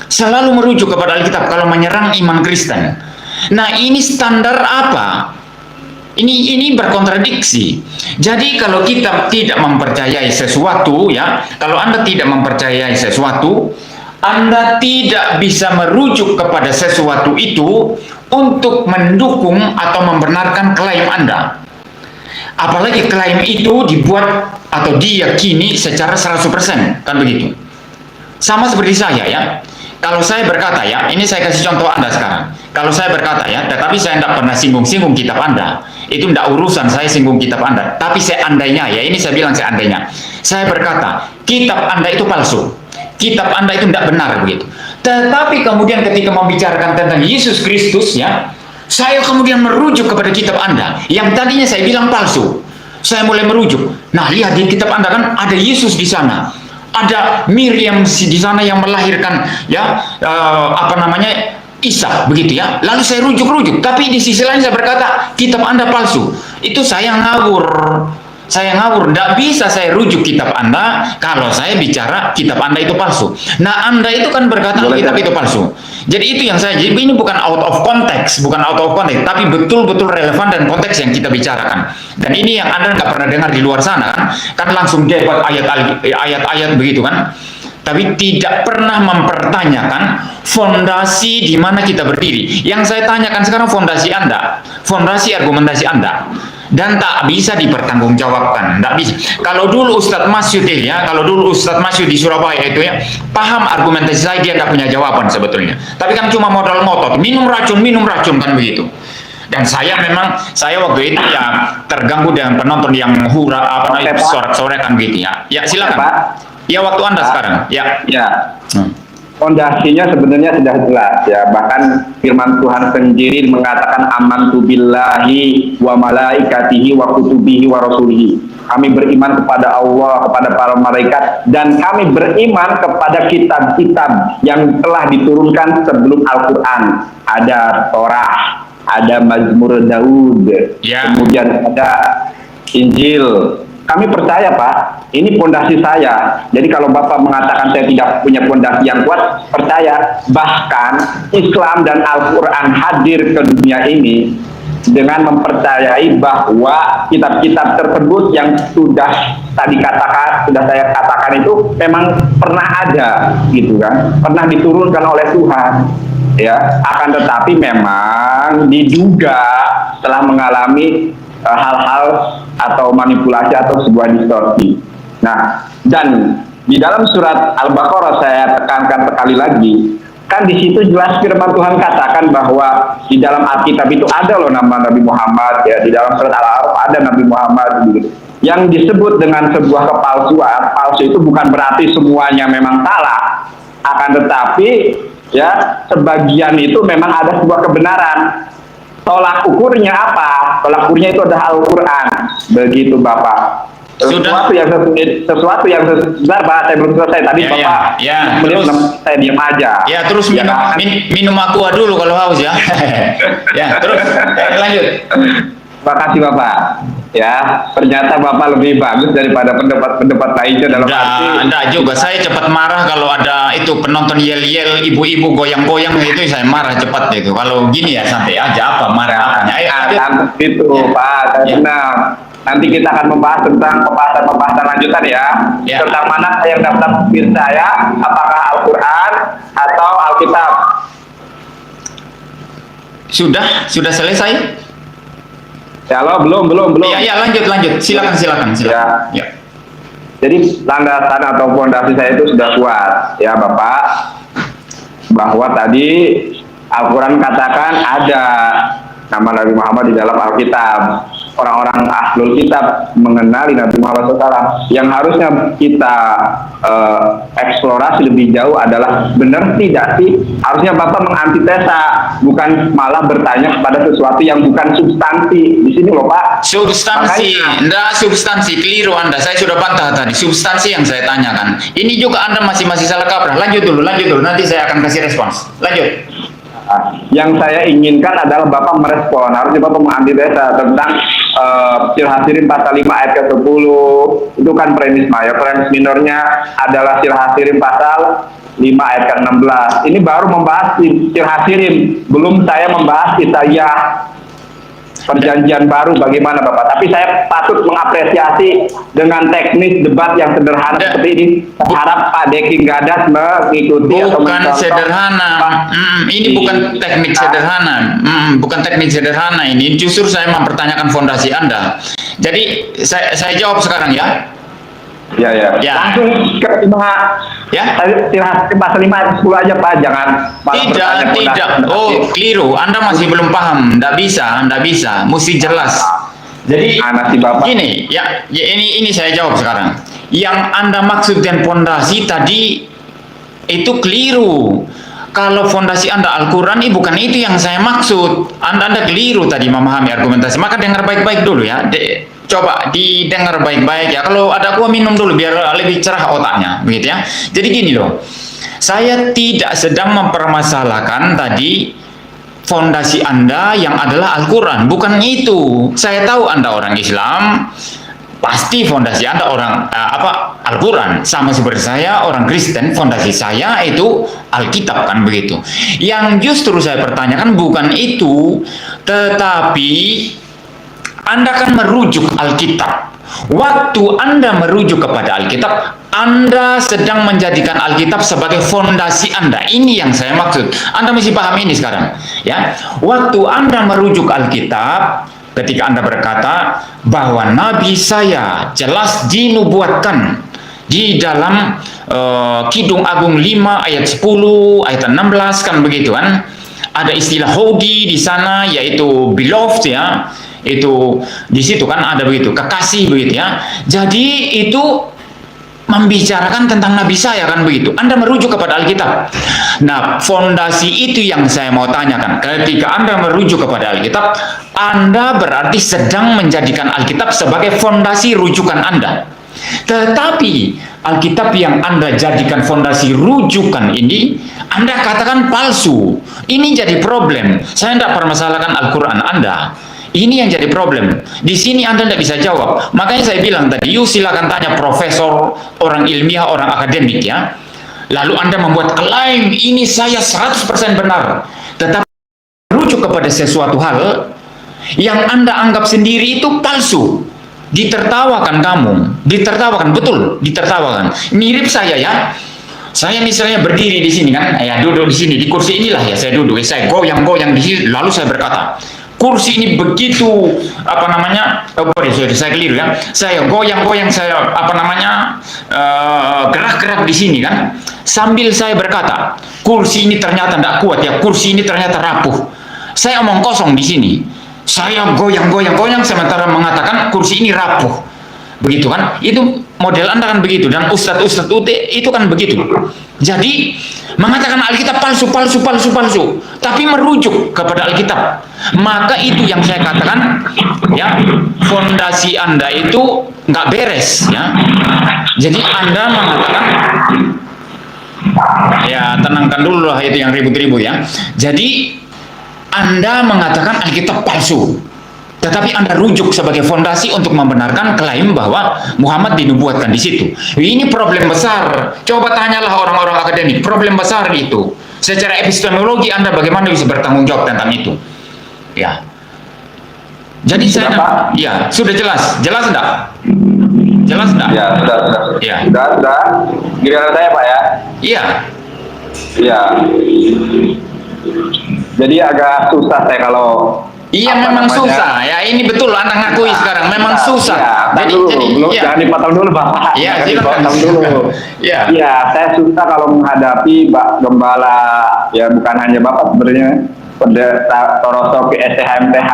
selalu merujuk kepada Alkitab kalau menyerang iman Kristen. Nah, ini standar apa? Ini berkontradiksi. Jadi kalau kita tidak mempercayai sesuatu ya, kalau Anda tidak mempercayai sesuatu, Anda tidak bisa merujuk kepada sesuatu itu untuk mendukung atau membenarkan klaim Anda. Apalagi klaim itu dibuat atau diyakini secara 100%, kan begitu. Sama seperti saya ya. Kalau saya berkata ya, ini saya kasih contoh Anda sekarang. Kalau saya berkata ya, tetapi saya tidak pernah singgung-singgung kitab Anda. Itu tidak urusan saya singgung kitab Anda. Tapi seandainya ya, ini saya bilang seandainya. Saya berkata, kitab Anda itu palsu. Kitab Anda itu tidak benar begitu. Tetapi kemudian ketika membicarakan tentang Yesus Kristus ya, saya kemudian merujuk kepada kitab Anda yang tadinya saya bilang palsu. Saya mulai merujuk. Nah, lihat di kitab Anda kan ada Yesus di sana. Ada Miriam di sana yang melahirkan ya Isa begitu ya. Lalu saya rujuk-rujuk, tapi di sisi lain saya berkata kitab Anda palsu. Itu saya ngawur. Tidak bisa saya rujuk kitab Anda kalau saya bicara kitab Anda itu palsu. Nah, Anda itu kan berkata kitab itu palsu. Jadi itu yang saya, jadi ini bukan out of context, tapi betul-betul relevan dan konteks yang kita bicarakan. Dan ini yang Anda nggak pernah dengar di luar sana kan langsung debat ayat-ayat begitu kan. Tapi tidak pernah mempertanyakan fondasi di mana kita berdiri. Yang saya tanyakan sekarang fondasi Anda, fondasi argumentasi Anda. Dan tak bisa dipertanggungjawabkan, tak bisa. Kalau dulu Ustadz Masyud di Surabaya itu ya paham argumentasi saya, dia tidak punya jawaban sebetulnya. Tapi kan cuma modal ngotot, minum racun kan begitu. Dan saya waktu itu ya terganggu dengan penonton yang sorak-sorekan gitu ya. Ya silakan. Ya waktu Anda sekarang. Ya. Fondasinya sebenarnya sudah jelas ya, bahkan firman Tuhan sendiri mengatakan amantu billahi wa malaikatihi wa kutubihi wa rasulihi. Kami beriman kepada Allah, kepada para malaikat, dan kami beriman kepada kitab-kitab yang telah diturunkan sebelum Al-Quran. Ada Torah, ada Mazmur Daud, kemudian ada Injil. Kami percaya Pak, ini fondasi saya. Jadi kalau Bapak mengatakan saya tidak punya fondasi yang kuat, percaya. Bahkan Islam dan Al-Quran hadir ke dunia ini dengan mempercayai bahwa kitab-kitab tersebut yang sudah saya katakan itu memang pernah ada gitu kan, pernah diturunkan oleh Tuhan ya, akan tetapi memang diduga telah mengalami hal-hal atau manipulasi atau sebuah distorsi. Nah, dan di dalam surat Al-Baqarah saya tekankan sekali lagi, kan di situ jelas firman Tuhan katakan bahwa di dalam Alkitab itu ada loh nama Nabi Muhammad ya, di dalam surat Al-A'raf ada Nabi Muhammad gitu. Yang disebut dengan sebuah kepalsuan, palsu itu bukan berarti semuanya memang salah, akan tetapi ya sebagian itu memang ada sebuah kebenaran. Tolak ukurnya apa? Tolak ukurnya itu adalah Al-Quran, begitu Bapak. Sesuatu yang sebentar Pak, saya belum selesai tadi Bapak. Terus saya diam aja. Ya, terus minum aqua dulu kalau haus ya. Ya, terus lanjut. Terima kasih Bapak. Ya, ternyata Bapak lebih bagus daripada pendapat lainnya dalam arti. Enggak juga, saya cepat marah kalau ada itu penonton yel-yel, ibu-ibu goyang-goyang itu saya marah cepat itu. Kalau gini ya santai aja, apa marah apanya. Itu Pak, karena nanti kita akan membahas tentang pembahasan lanjutan ya. Tentang mana yang dapat saya, apakah Al-Quran atau Alkitab. Sudah selesai? Ya lo belum. Ya lanjut. Silakan. Ya. Jadi landasan atau fondasi saya itu sudah kuat ya Bapak, bahwa tadi Al-Quran katakan ada nama Nabi Muhammad di dalam Alkitab. Orang-orang ahlul kitab mengenali Nabi Muhammad SAW. Yang harusnya kita eksplorasi lebih jauh adalah benar tidak sih? Harusnya Bapak mengantitesa, bukan malah bertanya kepada sesuatu yang bukan substansi. Di sini loh Pak. Substansi, enggak substansi, keliru Anda. Saya sudah bantah tadi. Substansi yang saya tanyakan. Ini juga Anda masih salah kaprah. Lanjut dulu. Nanti saya akan kasih respons. Lanjut. Yang saya inginkan adalah Bapak merespon, harusnya Bapak mengantitesa tentang Sirah Hasirin pasal 5 ayat ke-10, itu kan premis mayor, premis minornya adalah Sirah Hasirin pasal 5 ayat ke-16. Ini baru membahas Sirah Hasirin, belum saya membahas Isaiyah perjanjian baru bagaimana Bapak. Tapi saya patut mengapresiasi dengan teknis debat yang sederhana seperti ini. Saya harap Pak Deki Gadas mengikuti bukan sederhana. Ini bukan teknik sederhana. Bukan teknik sederhana ini. Justru saya mempertanyakan fondasi Anda. Jadi saya jawab sekarang ya. Ya. Langsung ke 5 ya. Pasal 5 ayat 10 aja Pak, jangan tidak. Oh, keliru. Anda masih belum paham. Nggak bisa. Mesti jelas. Jadi gini, ya ini saya jawab sekarang. Yang Anda maksud dan fondasi tadi itu keliru. Kalau fondasi Anda Al-Quran, bukan itu yang saya maksud. Anda keliru tadi memahami argumentasi. Maka dengar baik-baik dulu ya. Coba didengar baik-baik ya. Kalau ada gua minum dulu biar lebih cerah otaknya, begitu ya. Jadi gini loh, saya tidak sedang mempermasalahkan tadi fondasi Anda yang adalah Al-Quran, bukan itu. Saya tahu Anda orang Islam, pasti fondasi Anda orang Al-Quran. Sama seperti saya orang Kristen, fondasi saya itu Alkitab kan begitu. Yang justru saya pertanyakan bukan itu, tetapi Anda kan merujuk Alkitab. Waktu Anda merujuk kepada Alkitab, Anda sedang menjadikan Alkitab sebagai fondasi Anda. Ini yang saya maksud. Anda mesti paham ini sekarang, ya. Waktu Anda merujuk Alkitab, ketika Anda berkata bahwa Nabi saya jelas dinubuatkan di dalam Kidung Agung 5 ayat 10 ayat 16 kan begitu kan. Ada istilah hodi di sana yaitu beloved ya. Itu di situ kan ada begitu, kekasih begitu ya. Jadi itu membicarakan tentang Nabi saya kan begitu. Anda merujuk kepada Alkitab. Nah, fondasi itu yang saya mau tanyakan. Ketika Anda merujuk kepada Alkitab, Anda berarti sedang menjadikan Alkitab sebagai fondasi rujukan Anda. Tetapi Alkitab yang Anda jadikan fondasi rujukan ini, Anda katakan palsu. Ini jadi problem. Saya tidak permasalahkan Al-Quran Anda. Ini yang jadi problem. Di sini Anda tidak bisa jawab. Makanya saya bilang tadi, silakan tanya profesor, orang ilmiah, orang akademik ya. Lalu Anda membuat klaim, ini saya 100% benar. Tetapi merujuk kepada sesuatu hal yang Anda anggap sendiri itu palsu. Ditertawakan kamu, ditertawakan, betul, ditertawakan. Mirip saya ya. Saya misalnya berdiri di sini kan, ya duduk di sini di kursi inilah ya saya duduk, saya goyang-goyang di sini, lalu saya berkata, kursi ini begitu apa namanya, saya keliru ya, saya goyang-goyang, saya apa namanya, gerak-gerak di sini kan, sambil saya berkata, kursi ini ternyata tidak kuat ya, kursi ini ternyata rapuh. Saya omong kosong di sini, saya goyang-goyang sementara mengatakan kursi ini rapuh. Begitu kan, itu model Anda kan begitu, dan Ustadz UT itu kan begitu. Jadi mengatakan Alkitab palsu, tapi merujuk kepada Alkitab, maka itu yang saya katakan ya, fondasi Anda itu nggak beres ya. Jadi Anda mengatakan, ya tenangkan dulu lah itu yang ribut-ribut ya. Jadi Anda mengatakan Alkitab palsu, tetapi Anda rujuk sebagai fondasi untuk membenarkan klaim bahwa Muhammad dinubuatkan di situ. Ini problem besar. Coba tanyalah orang-orang akademik, problem besar itu. Secara epistemologi Anda bagaimana bisa bertanggung jawab tentang itu? Ya. Jadi saya, ya sudah jelas enggak? Jelas enggak? Ya sudah. Ya. Sudah. Giliran saya Pak ya. Iya. Iya. Jadi agak susah saya kalau. Iya memang susah ya, ini betul Anda ngakui sekarang memang susah. Ya, belum ya. Jangan dipotong dulu Bapak. Iya, dipotong dulu. Iya. Iya, saya susah kalau menghadapi Pak Gembala, ya bukan hanya Bapak sebenarnya, pendeta Toroso STHMTH,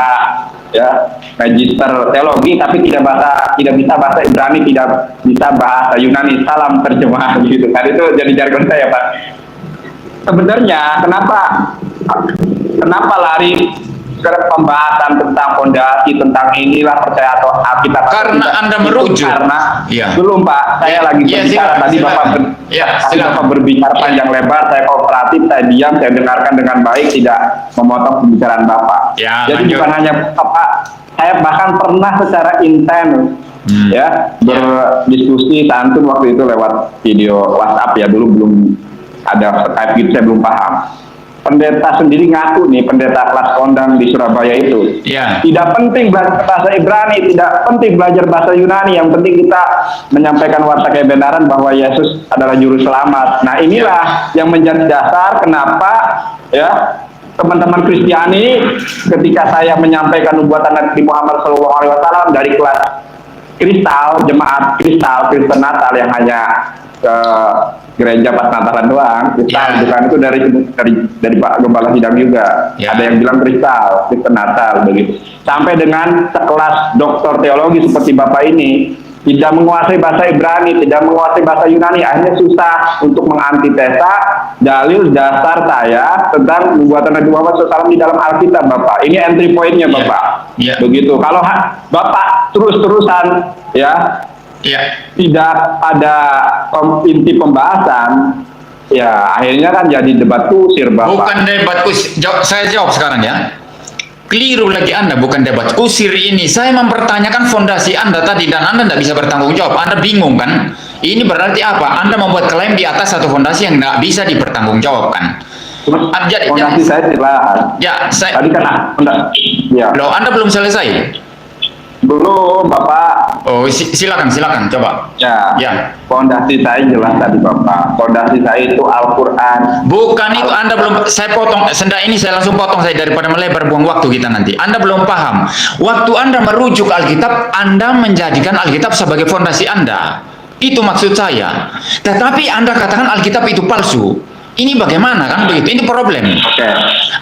ya Magister Teologi, tapi tidak bisa bahasa Ibrani, tidak bisa bahasa Yunani, salam terjemah gitu. Kan itu jadi jargon saya Pak. Sebenarnya kenapa lari ke pembahasan tentang fondasi, tentang inilah percaya atau Alkitab? Karena Anda merujuk. Karena ya. Belum Pak, saya lagi berbicara tadi Bapak berbicara panjang lebar, saya kooperatif, saya diam, saya dengarkan dengan baik, tidak memotong pembicaraan Bapak. Ya, jadi bukan hanya Bapak, saya bahkan pernah secara intens ya berdiskusi santun waktu itu lewat video WhatsApp ya, dulu belum ada Skype gitu, saya belum paham. Pendeta sendiri ngaku nih, pendeta kelas kondang di Surabaya itu, tidak penting belajar bahasa Ibrani, tidak penting belajar bahasa Yunani, yang penting kita menyampaikan warta kebenaran bahwa Yesus adalah juru selamat. Nah inilah yang menjadi dasar kenapa ya teman-teman Kristiani ketika saya menyampaikan nubuatan Nabi Muhammad SAW dari kelas kristal, jemaat kristal, Kristen Natal yang hanya ke gereja pas Natalan doang, kristal bukan itu dari Pak Gembala Sidang juga. Ada yang bilang kristal, Kristen Natal begitu. Sampai dengan sekelas doktor teologi seperti Bapak ini tidak menguasai bahasa Ibrani, tidak menguasai bahasa Yunani, akhirnya susah untuk mengantitesa dalil dasar saya tentang nubuatan Nabi Muhammad SAW di dalam Alkitab Bapak. Ini entry point-nya Bapak. Begitu. Kalau Bapak terus-terusan tidak ada inti pembahasan, ya akhirnya kan jadi debat kusir Bapak. Bukan debat kusir, saya jawab sekarang ya. Keliru lagi Anda, bukan debat kusir ini. Saya mempertanyakan fondasi Anda tadi dan Anda tidak bisa bertanggung jawab. Anda bingung kan? Ini berarti apa? Anda membuat klaim di atas satu fondasi yang tidak bisa dipertanggungjawabkan. Fondasi saya jelas. Ya, tadi kan Loh, Anda belum selesai. Belum Bapak. Oh silakan coba. Ya. Fondasi saya jelas tadi Bapak. Fondasi saya itu Al-Quran. Bukan itu, Anda belum. Saya potong senda ini, saya langsung potong saya daripada melebar buang waktu kita nanti. Anda belum paham. Waktu Anda merujuk Alkitab, Anda menjadikan Alkitab sebagai fondasi Anda. Itu maksud saya. Tetapi Anda katakan Alkitab itu palsu. Ini bagaimana kan begitu? Ini problem.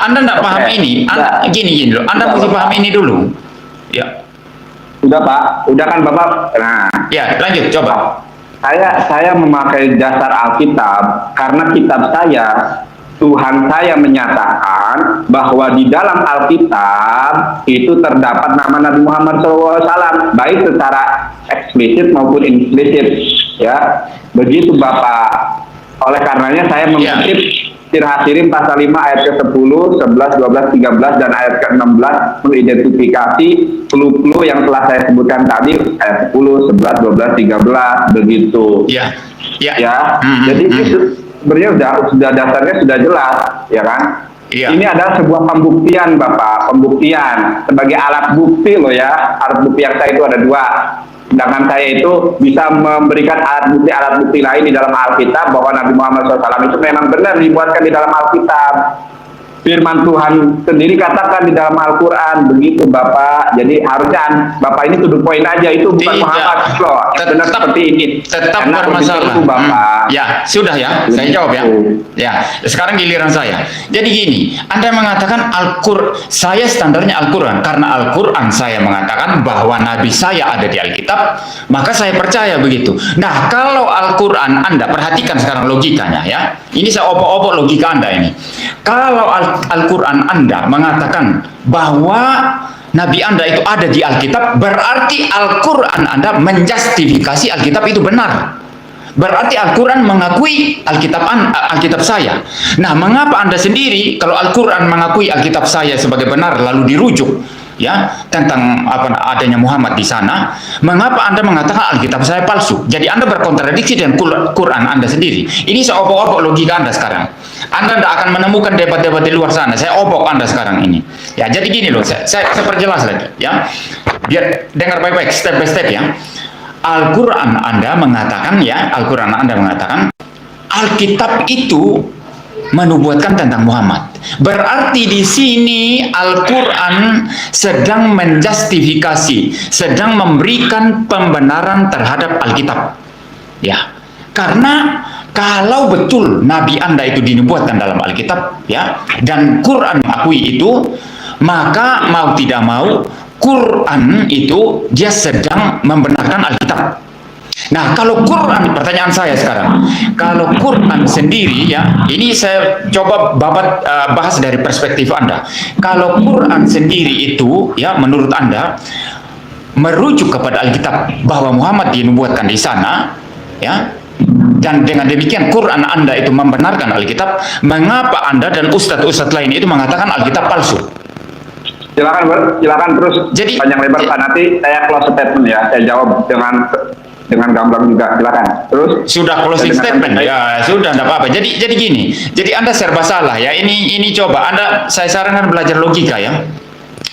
Anda tidak paham ini. Gini loh. Anda mesti paham ini dulu. Ya. Udah Pak, udah kan Bapak. Nah, ya lanjut coba. Saya memakai dasar Alkitab karena kitab saya, Tuhan saya menyatakan bahwa di dalam Alkitab itu terdapat nama Nabi Muhammad SAW, baik secara eksplisit maupun implisit, ya. Begitu Bapak. Oleh karenanya saya mengutip Tirhasirim pasal 5 ayat ke-10, 11, 12, 13 dan ayat ke-16 mengidentifikasi clue-clue yang telah saya sebutkan tadi, ayat 10, 11, 12, 13 begitu. Ya. Jadi itu sebenarnya sudah dasarnya sudah jelas, ya kan? Iya. Ini adalah sebuah pembuktian, Bapak, pembuktian sebagai alat bukti loh ya. Alat bukti yang saya itu ada dua. Sedangkan saya itu bisa memberikan alat bukti lain di dalam Alkitab bahwa Nabi Muhammad SAW itu memang benar dibuatkan di dalam Alkitab. Firman Tuhan sendiri katakan di dalam Al-Quran begitu, Bapak. Jadi harusnya Bapak ini to the point aja, itu bukan Tidak. Muhammad loh. Yang benar seperti ini. Tetap Karena bermasalah. itu, Bapak. Ya, sudah ya. Saya jawab ya. Ya, sekarang giliran saya. Jadi gini, Anda mengatakan saya standarnya Al-Quran. Karena Al-Quran saya mengatakan bahwa Nabi saya ada di Alkitab, maka saya percaya begitu. Nah, kalau Al-Quran Anda perhatikan sekarang logikanya ya. Ini saya obok-obok logika Anda ini. Kalau Al-Quran Anda mengatakan bahwa Nabi Anda itu ada di Alkitab, berarti Al-Quran Anda menjustifikasi Alkitab itu benar. Berarti Al-Quran mengakui Alkitab saya. Nah, mengapa Anda sendiri kalau Al-Quran mengakui Alkitab saya sebagai benar lalu dirujuk ya tentang adanya Muhammad di sana, mengapa Anda mengatakan Alkitab saya palsu? Jadi Anda berkontradiksi dengan Quran Anda sendiri. Ini saya obok-obok logika Anda sekarang. Anda tidak akan menemukan debat-debat di luar sana. Saya obok Anda sekarang ini. Ya, jadi gini loh, saya perjelas lagi ya. Biar dengar baik-baik step by step ya. Al-Quran Anda mengatakan ya, Al-Quran Anda mengatakan Alkitab itu menubuatkan tentang Muhammad. Berarti di sini Al-Quran sedang menjustifikasi, sedang memberikan pembenaran terhadap Alkitab. Ya, karena kalau betul Nabi Anda itu dinubuatkan dalam Alkitab, ya, dan Quran mengakui itu, maka mau tidak mau Quran itu dia sedang membenarkan Alkitab. Nah, kalau Quran, pertanyaan saya sekarang, kalau Quran sendiri ya, ini saya coba bahas dari perspektif Anda. Kalau Quran sendiri itu ya, menurut Anda merujuk kepada Alkitab bahwa Muhammad dinubuatkan di sana, ya, dan dengan demikian Quran Anda itu membenarkan Alkitab, mengapa Anda dan ustadz-ustadz lain itu mengatakan Alkitab palsu? Silakan terus. Jadi panjang lebar Pak, nanti saya close statement ya. Saya jawab dengan gamblang juga, silakan. Terus sudah closing statement ya, sudah tidak apa-apa. Jadi gini, jadi Anda serba salah ya. Ini coba Anda, saya sarankan belajar logika ya.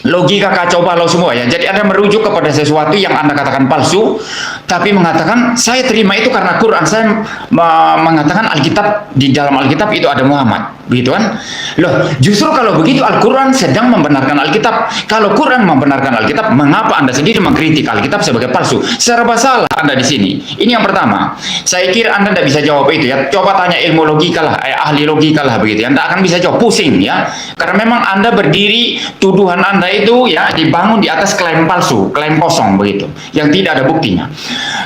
Logika kacau balau semua ya. Jadi Anda merujuk kepada sesuatu yang Anda katakan palsu, tapi mengatakan saya terima itu karena Quran saya mengatakan Alkitab, di dalam Alkitab itu ada Muhammad, begitu kan? Loh, justru kalau begitu Al-Quran sedang membenarkan Alkitab. Kalau Quran membenarkan Alkitab, mengapa Anda sendiri mengkritik Alkitab sebagai palsu? Serba salah Anda di sini. Ini yang pertama. Saya kira Anda tidak bisa jawab itu ya. Coba tanya ilmu logika lah, ahli logika lah begitu. Anda akan bisa jawab, pusing ya. Karena memang Anda berdiri, tuduhan Anda itu ya dibangun di atas klaim palsu, klaim kosong begitu, yang tidak ada buktinya.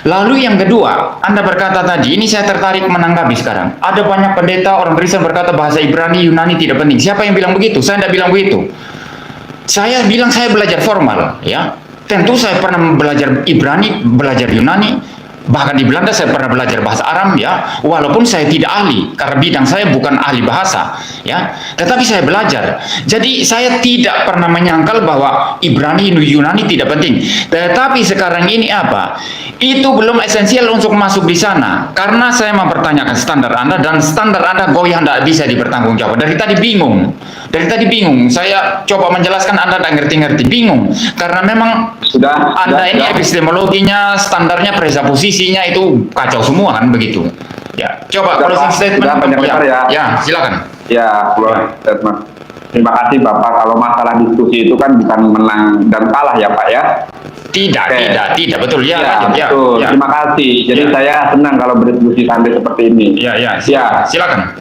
Lalu yang kedua, Anda berkata tadi, ini saya tertarik menanggapi sekarang. Ada banyak pendeta orang Kristen berkata bahasa Ibrani, Yunani tidak penting. Siapa yang bilang begitu? Saya tidak bilang begitu. Saya bilang saya belajar formal, ya. Tentu saya pernah belajar Ibrani, belajar Yunani. Bahkan di Belanda saya pernah belajar bahasa Aram ya, walaupun saya tidak ahli karena bidang saya bukan ahli bahasa ya, tetapi saya belajar. Jadi saya tidak pernah menyangkal bahwa Ibrani Yunani tidak penting. Tetapi sekarang ini apa? Itu belum esensial untuk masuk di sana karena saya mempertanyakan standar Anda dan standar Anda goyah tidak bisa dipertanggungjawabkan. Dari tadi bingung. Saya coba menjelaskan Anda tidak ngerti-ngerti, bingung karena memang Anda ini epistemologinya, standarnya, presupposisinya itu kacau semua kan begitu. Ya, coba closing statement. Ya, silakan. Ya, statement. Terima kasih Bapak. Kalau masalah diskusi itu kan bukan menang dan kalah ya Pak ya. Tidak, betul ya. Betul. Ya. Terima kasih. Jadi saya senang kalau berdiskusi sampai seperti ini. Ya. Silakan.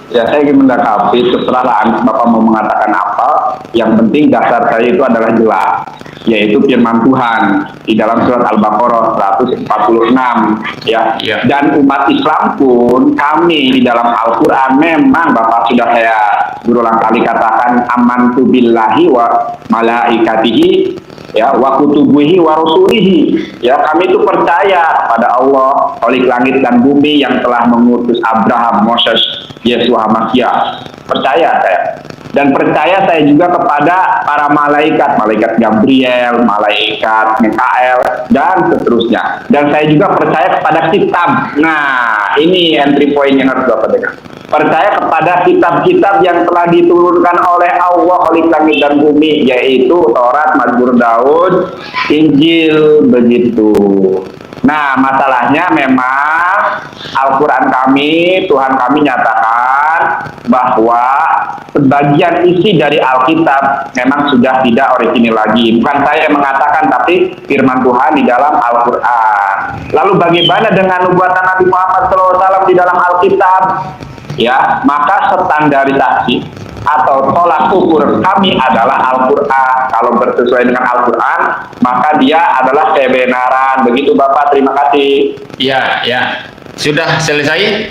Ya, saya ingin mendakapi, terserahlah Bapak mau mengatakan apa, yang penting dasar saya itu adalah jelas, yaitu firman Tuhan di dalam surat Al-Baqarah 146 ya. Dan umat Islam pun kami di dalam Al-Quran memang Bapak sudah saya berulang kali katakan amantu billahi wa malaikatihi ya wa kutubihi wa rasulihi ya, kami itu percaya pada Allah Khalik langit dan bumi yang telah mengutus Abraham, Moses, Yesus, Masia. Percaya saya. Dan percaya saya juga kepada para malaikat Gabriel, malaikat Mikael, dan seterusnya. Dan saya juga percaya kepada kitab. Nah, ini entry point yang harus Bapak dengar. percaya kepada kitab-kitab yang telah diturunkan oleh Allah oleh langit dan bumi, yaitu Taurat, Mazmur Daud, Injil, begitu. Nah, masalahnya memang Al-Quran kami, Tuhan kami nyatakan bahwa sebagian isi dari Alkitab memang sudah tidak orisinil lagi. Bukan saya yang mengatakan, tapi firman Tuhan di dalam Al-Quran. Lalu bagaimana dengan nubuatan Nabi Muhammad SAW di dalam Alkitab? Ya, maka standarisasi atau tolak ukur kami adalah Al-Quran. Kalau bersesuaian dengan Al-Quran, maka dia adalah kebenaran. Begitu Bapak, terima kasih. Ya, ya. Sudah selesai?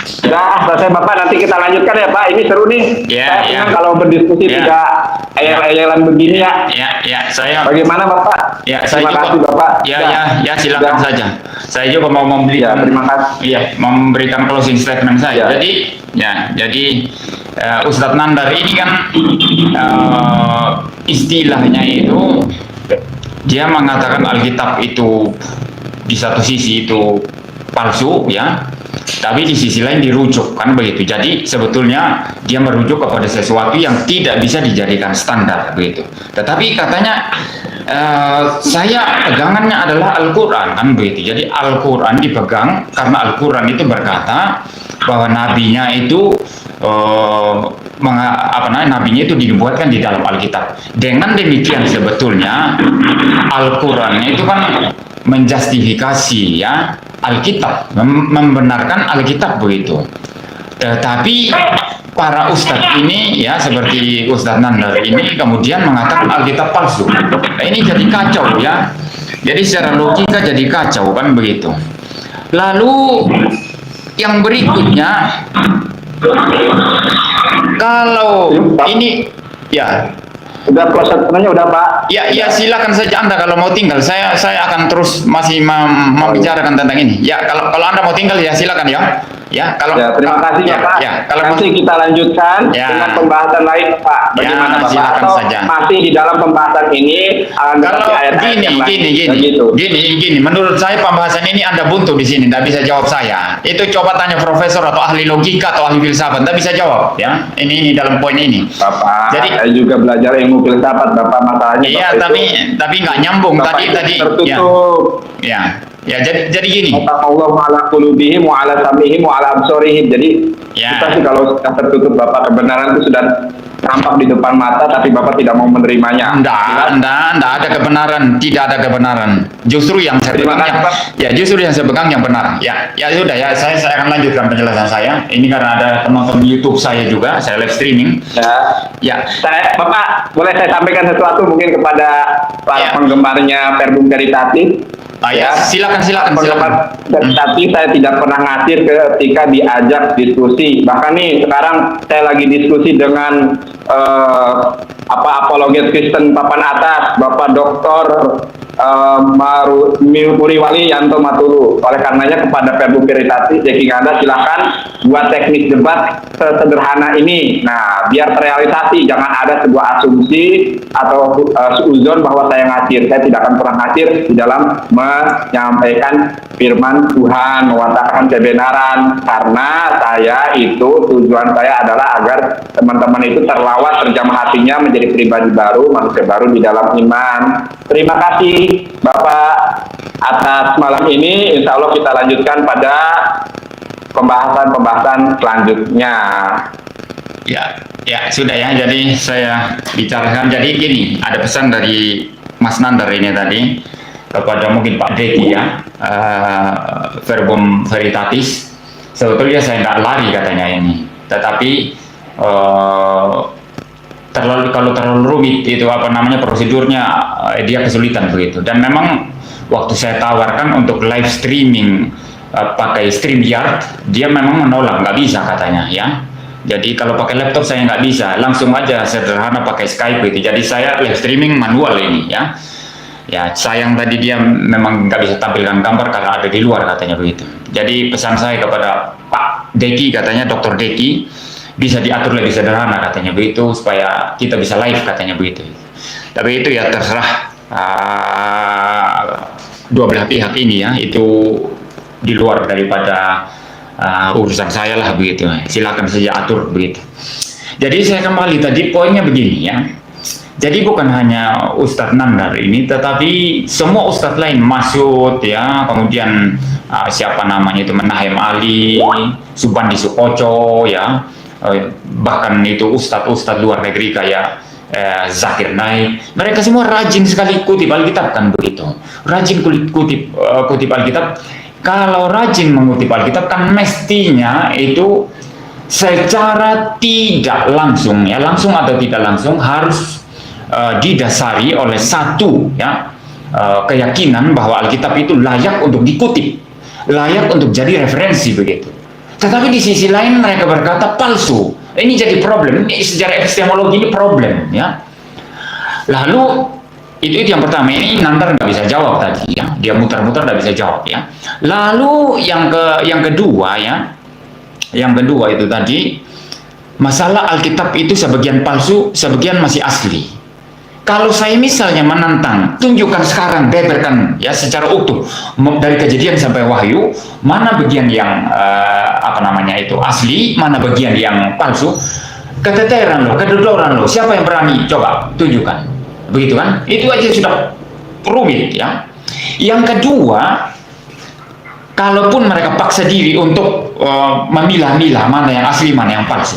Sudah selesai Bapak, nanti kita lanjutkan ya Pak. Ini seru nih. Ya, Saya senang ya. kalau berdiskusi Ya. tidak ayel-ayelan begini ya. Ya, saya. Bagaimana Bapak? Ya, saya Terima juga. kasih Bapak. Ya, silakan Sudah. saja. Saya juga mau memberikan. Ya, terima kasih. Ya, memberikan closing statement saya. Ya. Jadi Ustadz Nandar ini kan istilahnya itu dia mengatakan Alkitab itu di satu sisi itu palsu, ya, tapi di sisi lain dirujuk, kan begitu. Jadi sebetulnya dia merujuk kepada sesuatu yang tidak bisa dijadikan standar, begitu. Tetapi katanya saya pegangannya adalah Al-Quran, kan begitu. Jadi Al-Quran dipegang karena Al-Quran itu berkata bahwa nabinya itu nabinya itu dibuatkan di dalam Alkitab. Dengan demikian sebetulnya Al-Quran itu kan menjustifikasi, ya, Alkitab, membenarkan Alkitab, begitu. Tetapi para ustadz ini, ya, seperti Ustadz Nandar ini kemudian mengatakan Alkitab palsu. Nah, ini jadi kacau, ya. Jadi secara logika jadi kacau, kan begitu. Lalu yang berikutnya, kalau ini, ya. Udah prosedurnya udah Pak. Ya, silakan saja Anda kalau mau tinggal. Saya akan terus masih membicarakan tentang ini. Ya, kalau Anda mau tinggal ya silakan ya. Ya, kalau Ya, terima kasih ya, Pak. Ya, kalau nanti kita lanjutkan Ya. dengan pembahasan lain Pak. Bagaimana Bapak? silakan Atau saja. masih di dalam pembahasan ini akan Kalau dikasih ayat-ayat yang lain? Begitu. gini, menurut saya pembahasan ini Anda buntu di sini, tidak bisa jawab saya. Itu coba tanya profesor atau ahli logika atau ahli filsafat, tidak bisa jawab, ya. Ini dalam poin ini. Bapak, Jadi- saya juga belajar ilmu filsafat Bapak, masalahnya Iya, Bapak itu tapi nggak nyambung Bapak itu tadi. tertutup. Ya, jadi gini. Allah ala qulubihim wa ala sam'ihim wa ala absorihim. Jadi Ya. kita sih kalau sudah tertutup Bapak, kebenaran itu sudah nampak di depan mata tapi Bapak tidak mau menerimanya. Enggak ada kebenaran, tidak ada kebenaran. Justru yang saya Terima pegang, kasih, Pak. justru yang saya pegang yang benar. Ya sudah ya, saya akan lanjutkan penjelasan saya. Ini karena ada penonton YouTube saya juga, saya live streaming. Ya, Bapak, boleh saya sampaikan sesuatu mungkin kepada para Ya. penggemarnya Verbum Veritatis? ya, silakan. Penggemar Veritatis saya tidak pernah ngasir ketika diajak diskusi. Bahkan nih sekarang saya lagi diskusi dengan apologet Kristen papan atas, Bapak Doktor Muriwali Yanto Matulu. Oleh karenanya kepada Verbum Veritatis, jadi Anda silahkan buat teknik debat sesederhana ini. Nah, biar terrealisasi, jangan ada sebuah asumsi atau suuzon bahwa saya ngasir. Saya tidak akan pernah ngasir di dalam menyampaikan firman Tuhan, mewatakan kebenaran, karena saya itu tujuan saya adalah agar teman-teman itu terlawat, terjamah hatinya menjadi pribadi baru, manusia baru di dalam iman. Terima kasih Bapak atas malam ini. Insya Allah kita lanjutkan pada pembahasan selanjutnya. Ya, sudah ya. Jadi saya bicarakan. Jadi gini, ada pesan dari Mas Nandar ini tadi kepada mungkin Pak Deki, ya, Verbum Veritatis. Sebetulnya saya nggak lari katanya ini, tetapi kalau terlalu rumit itu prosedurnya, dia kesulitan begitu. Dan memang waktu saya tawarkan untuk live streaming pakai StreamYard, dia memang menolak, nggak bisa katanya, ya. Jadi kalau pakai laptop saya nggak bisa, langsung aja sederhana pakai Skype gitu. Jadi saya live streaming manual ini, ya. Ya, sayang tadi dia memang nggak bisa tampilkan gambar karena ada di luar katanya begitu. Jadi pesan saya kepada Pak Deki, katanya Dr. Deki, bisa diatur lebih sederhana katanya begitu supaya kita bisa live katanya begitu. Tapi itu ya terserah dua belah pihak ini, ya, itu di luar daripada urusan saya lah begitu. Silakan saja atur begitu. Jadi saya kembali tadi poinnya begini ya. Jadi bukan hanya Ustadz Nandar ini, tetapi semua Ustadz lain, Masud ya, kemudian siapa namanya itu Menahem Ali, Subandi Sukoco ya, bahkan itu Ustadz luar negeri kayak Zakir Naik, mereka semua rajin sekali kutip Alkitab kan begitu, rajin kutip Alkitab. Kalau rajin mengutip Alkitab kan mestinya itu secara tidak langsung ya, langsung atau tidak langsung harus didasari oleh satu ya keyakinan bahwa Alkitab itu layak untuk dikutip, layak untuk jadi referensi begitu. Tetapi di sisi lain mereka berkata palsu. Ini jadi problem. Ini secara epistemologi ini problem ya. Lalu itu yang pertama, ini Nandar nggak bisa jawab tadi ya. Dia muter-muter nggak bisa jawab ya. Lalu yang kedua ya, yang kedua itu tadi masalah Alkitab itu sebagian palsu, sebagian masih asli. Kalau saya misalnya menantang, tunjukkan sekarang, beberkan ya secara utuh dari Kejadian sampai Wahyu, mana bagian yang asli, mana bagian yang palsu. Keteteran loh, kedodoran loh, siapa yang berani? Coba tunjukkan, begitu kan? Itu aja sudah rumit ya. Yang kedua, kalaupun mereka paksa diri untuk memilah-milah mana yang asli, mana yang palsu,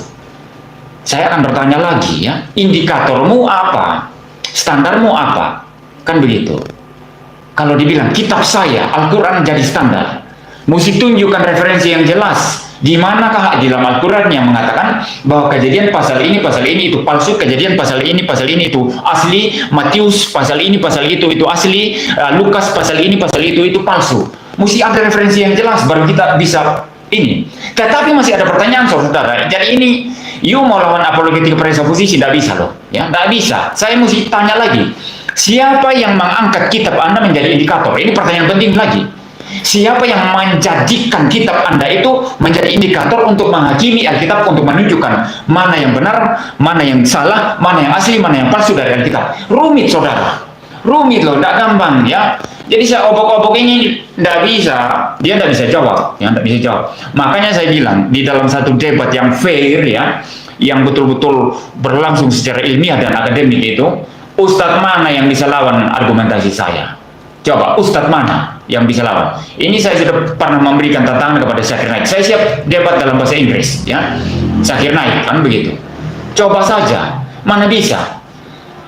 saya akan bertanya lagi ya, indikatormu apa? Standarmu apa? Kan begitu. Kalau dibilang kitab saya, Al-Quran jadi standar, mesti tunjukkan referensi yang jelas. Di manakah di dalam Al-Quran yang mengatakan bahwa Kejadian pasal ini itu palsu, Kejadian pasal ini itu asli, Matius pasal ini itu asli, Lukas pasal ini itu palsu. Mesti ada referensi yang jelas baru kita bisa ini. Tetapi masih ada pertanyaan saudara. Jadi ini you mau lawan apologetik presupposisi, tidak bisa loh ya, tidak bisa. Saya mesti tanya lagi, siapa yang mengangkat kitab Anda menjadi indikator? Ini pertanyaan penting lagi. Siapa yang menjadikan kitab Anda itu menjadi indikator untuk menghakimi Alkitab, untuk menunjukkan mana yang benar, mana yang salah, mana yang asli, mana yang palsu dari Alkitab? Rumit saudara, rumit loh, tidak gampang ya. Jadi saya obok-obok ini tidak bisa, dia tidak bisa jawab, ya, tidak bisa jawab. Makanya saya bilang di dalam satu debat yang fair ya, yang betul-betul berlangsung secara ilmiah dan akademik itu, Ustadz mana yang bisa lawan argumentasi saya? Coba Ustadz mana yang bisa lawan? Ini saya sudah pernah memberikan tantangan kepada Zakir Naik. Saya siap debat dalam bahasa Inggris, ya. Zakir Naik kan begitu. Coba saja, mana bisa?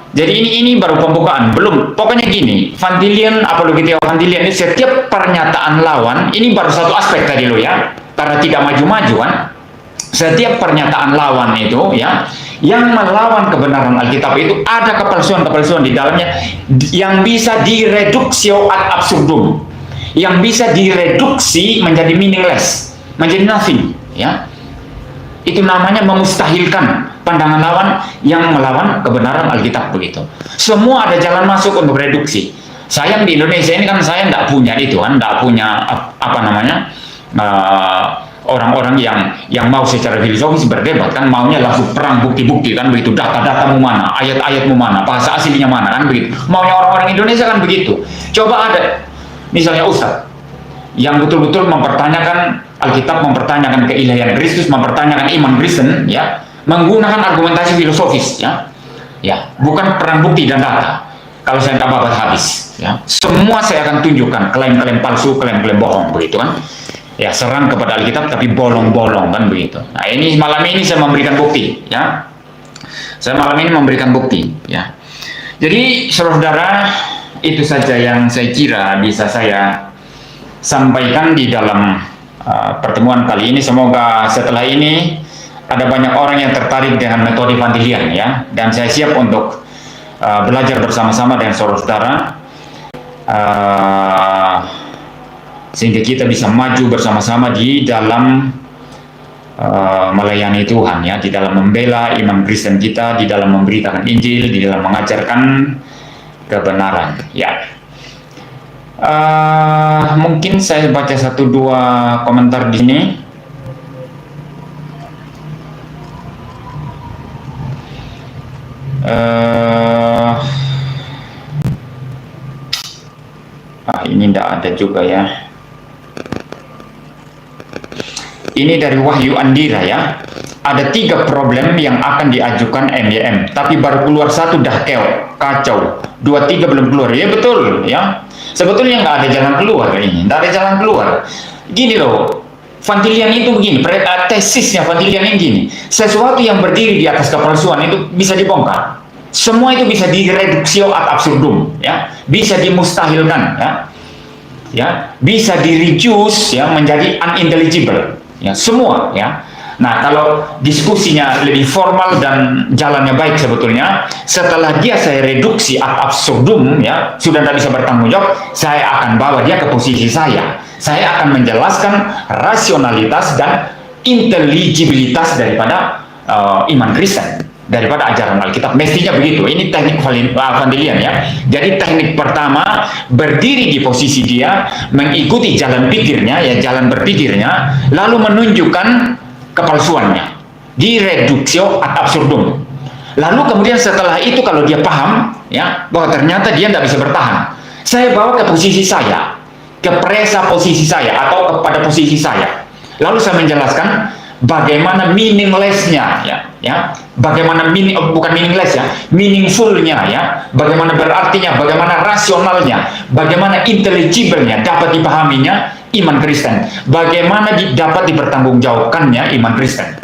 Jadi ini baru pembukaan, belum. Pokoknya gini, Van Dilian, apologetika Van Dilian ini setiap pernyataan lawan, ini baru satu aspek tadi lo ya, karena tidak maju-majuan. Setiap pernyataan lawan itu ya, yang melawan kebenaran Alkitab itu ada kepalsuan-kepalsuan di dalamnya yang bisa direduksi ad absurdum, yang bisa direduksi menjadi meaningless, menjadi nothing ya. Itu namanya memustahilkan pandangan lawan yang melawan kebenaran Alkitab begitu. Semua ada jalan masuk untuk reduksi. Sayang di Indonesia ini kan saya tidak punya itu kan, tidak punya orang-orang yang mau secara filosofis berdebat kan, maunya langsung perang bukti-bukti kan begitu, data-datamu mana, ayat-ayatmu mana, bahasa aslinya mana kan begitu. Maunya orang-orang Indonesia kan begitu. Coba ada misalnya Ustadz yang betul-betul mempertanyakan Alkitab, mempertanyakan keilahian Kristus, mempertanyakan iman Kristen ya, menggunakan argumentasi filosofis ya, bukan perang bukti dan data. Kalau saya tak babat habis ya, semua saya akan tunjukkan klaim-klaim palsu, klaim-klaim bohong begitu kan ya, serang kepada Alkitab tapi bolong-bolong kan begitu. Nah ini malam ini saya memberikan bukti ya, saya malam ini memberikan bukti ya. Jadi saudara, itu saja yang saya kira bisa saya sampaikan di dalam pertemuan kali ini. Semoga setelah ini ada banyak orang yang tertarik dengan metode Van Dilian ya, dan saya siap untuk belajar bersama-sama dengan saudara-saudara sehingga kita bisa maju bersama-sama di dalam melayani Tuhan ya, di dalam membela iman Kristen kita, di dalam memberitakan Injil, di dalam mengajarkan kebenaran ya. Mungkin saya baca 1-2 komentar di sini. Ini tidak ada juga ya. ini dari Wahyu Andira ya. Ada 3 problem yang akan diajukan MYM, tapi baru keluar 1 dah kacau, 2, 3 belum keluar. Ya betul ya. Sebetulnya nggak ada jalan keluar ini, nggak ada jalan keluar. Gini loh, Van Tillian itu begini, tesisnya Van Tillian ini gini, sesuatu yang berdiri di atas kepalsuan itu bisa dibongkar. Semua itu bisa direduksio ad absurdum, ya, bisa dimustahilkan, ya, bisa direduce ya menjadi unintelligible, ya, semua, ya. Nah, kalau diskusinya lebih formal dan jalannya baik sebetulnya, setelah dia saya reduksi ad absurdum, ya, sudah tidak bisa bertanggung jawab, saya akan bawa dia ke posisi saya. Saya akan menjelaskan rasionalitas dan inteligibilitas daripada iman Kristen, daripada ajaran Alkitab. Mestinya begitu. Ini teknik Van Tillian ya. Jadi teknik pertama, berdiri di posisi dia, mengikuti jalan pikirnya, ya, jalan berpikirnya, lalu menunjukkan kepalsuannya, direduksio ad absurdum. Lalu kemudian setelah itu kalau dia paham ya bahwa ternyata dia tidak bisa bertahan, saya bawa ke posisi saya, ke presa posisi saya atau kepada posisi saya. Lalu saya menjelaskan bagaimana meaninglessnya ya, bagaimana bukan meaningless ya, meaningfulnya ya, bagaimana berartinya, bagaimana rasionalnya, bagaimana intelligible-nya, dapat dipahaminya iman Kristen, bagaimana dapat dipertanggungjawabkannya iman Kristen.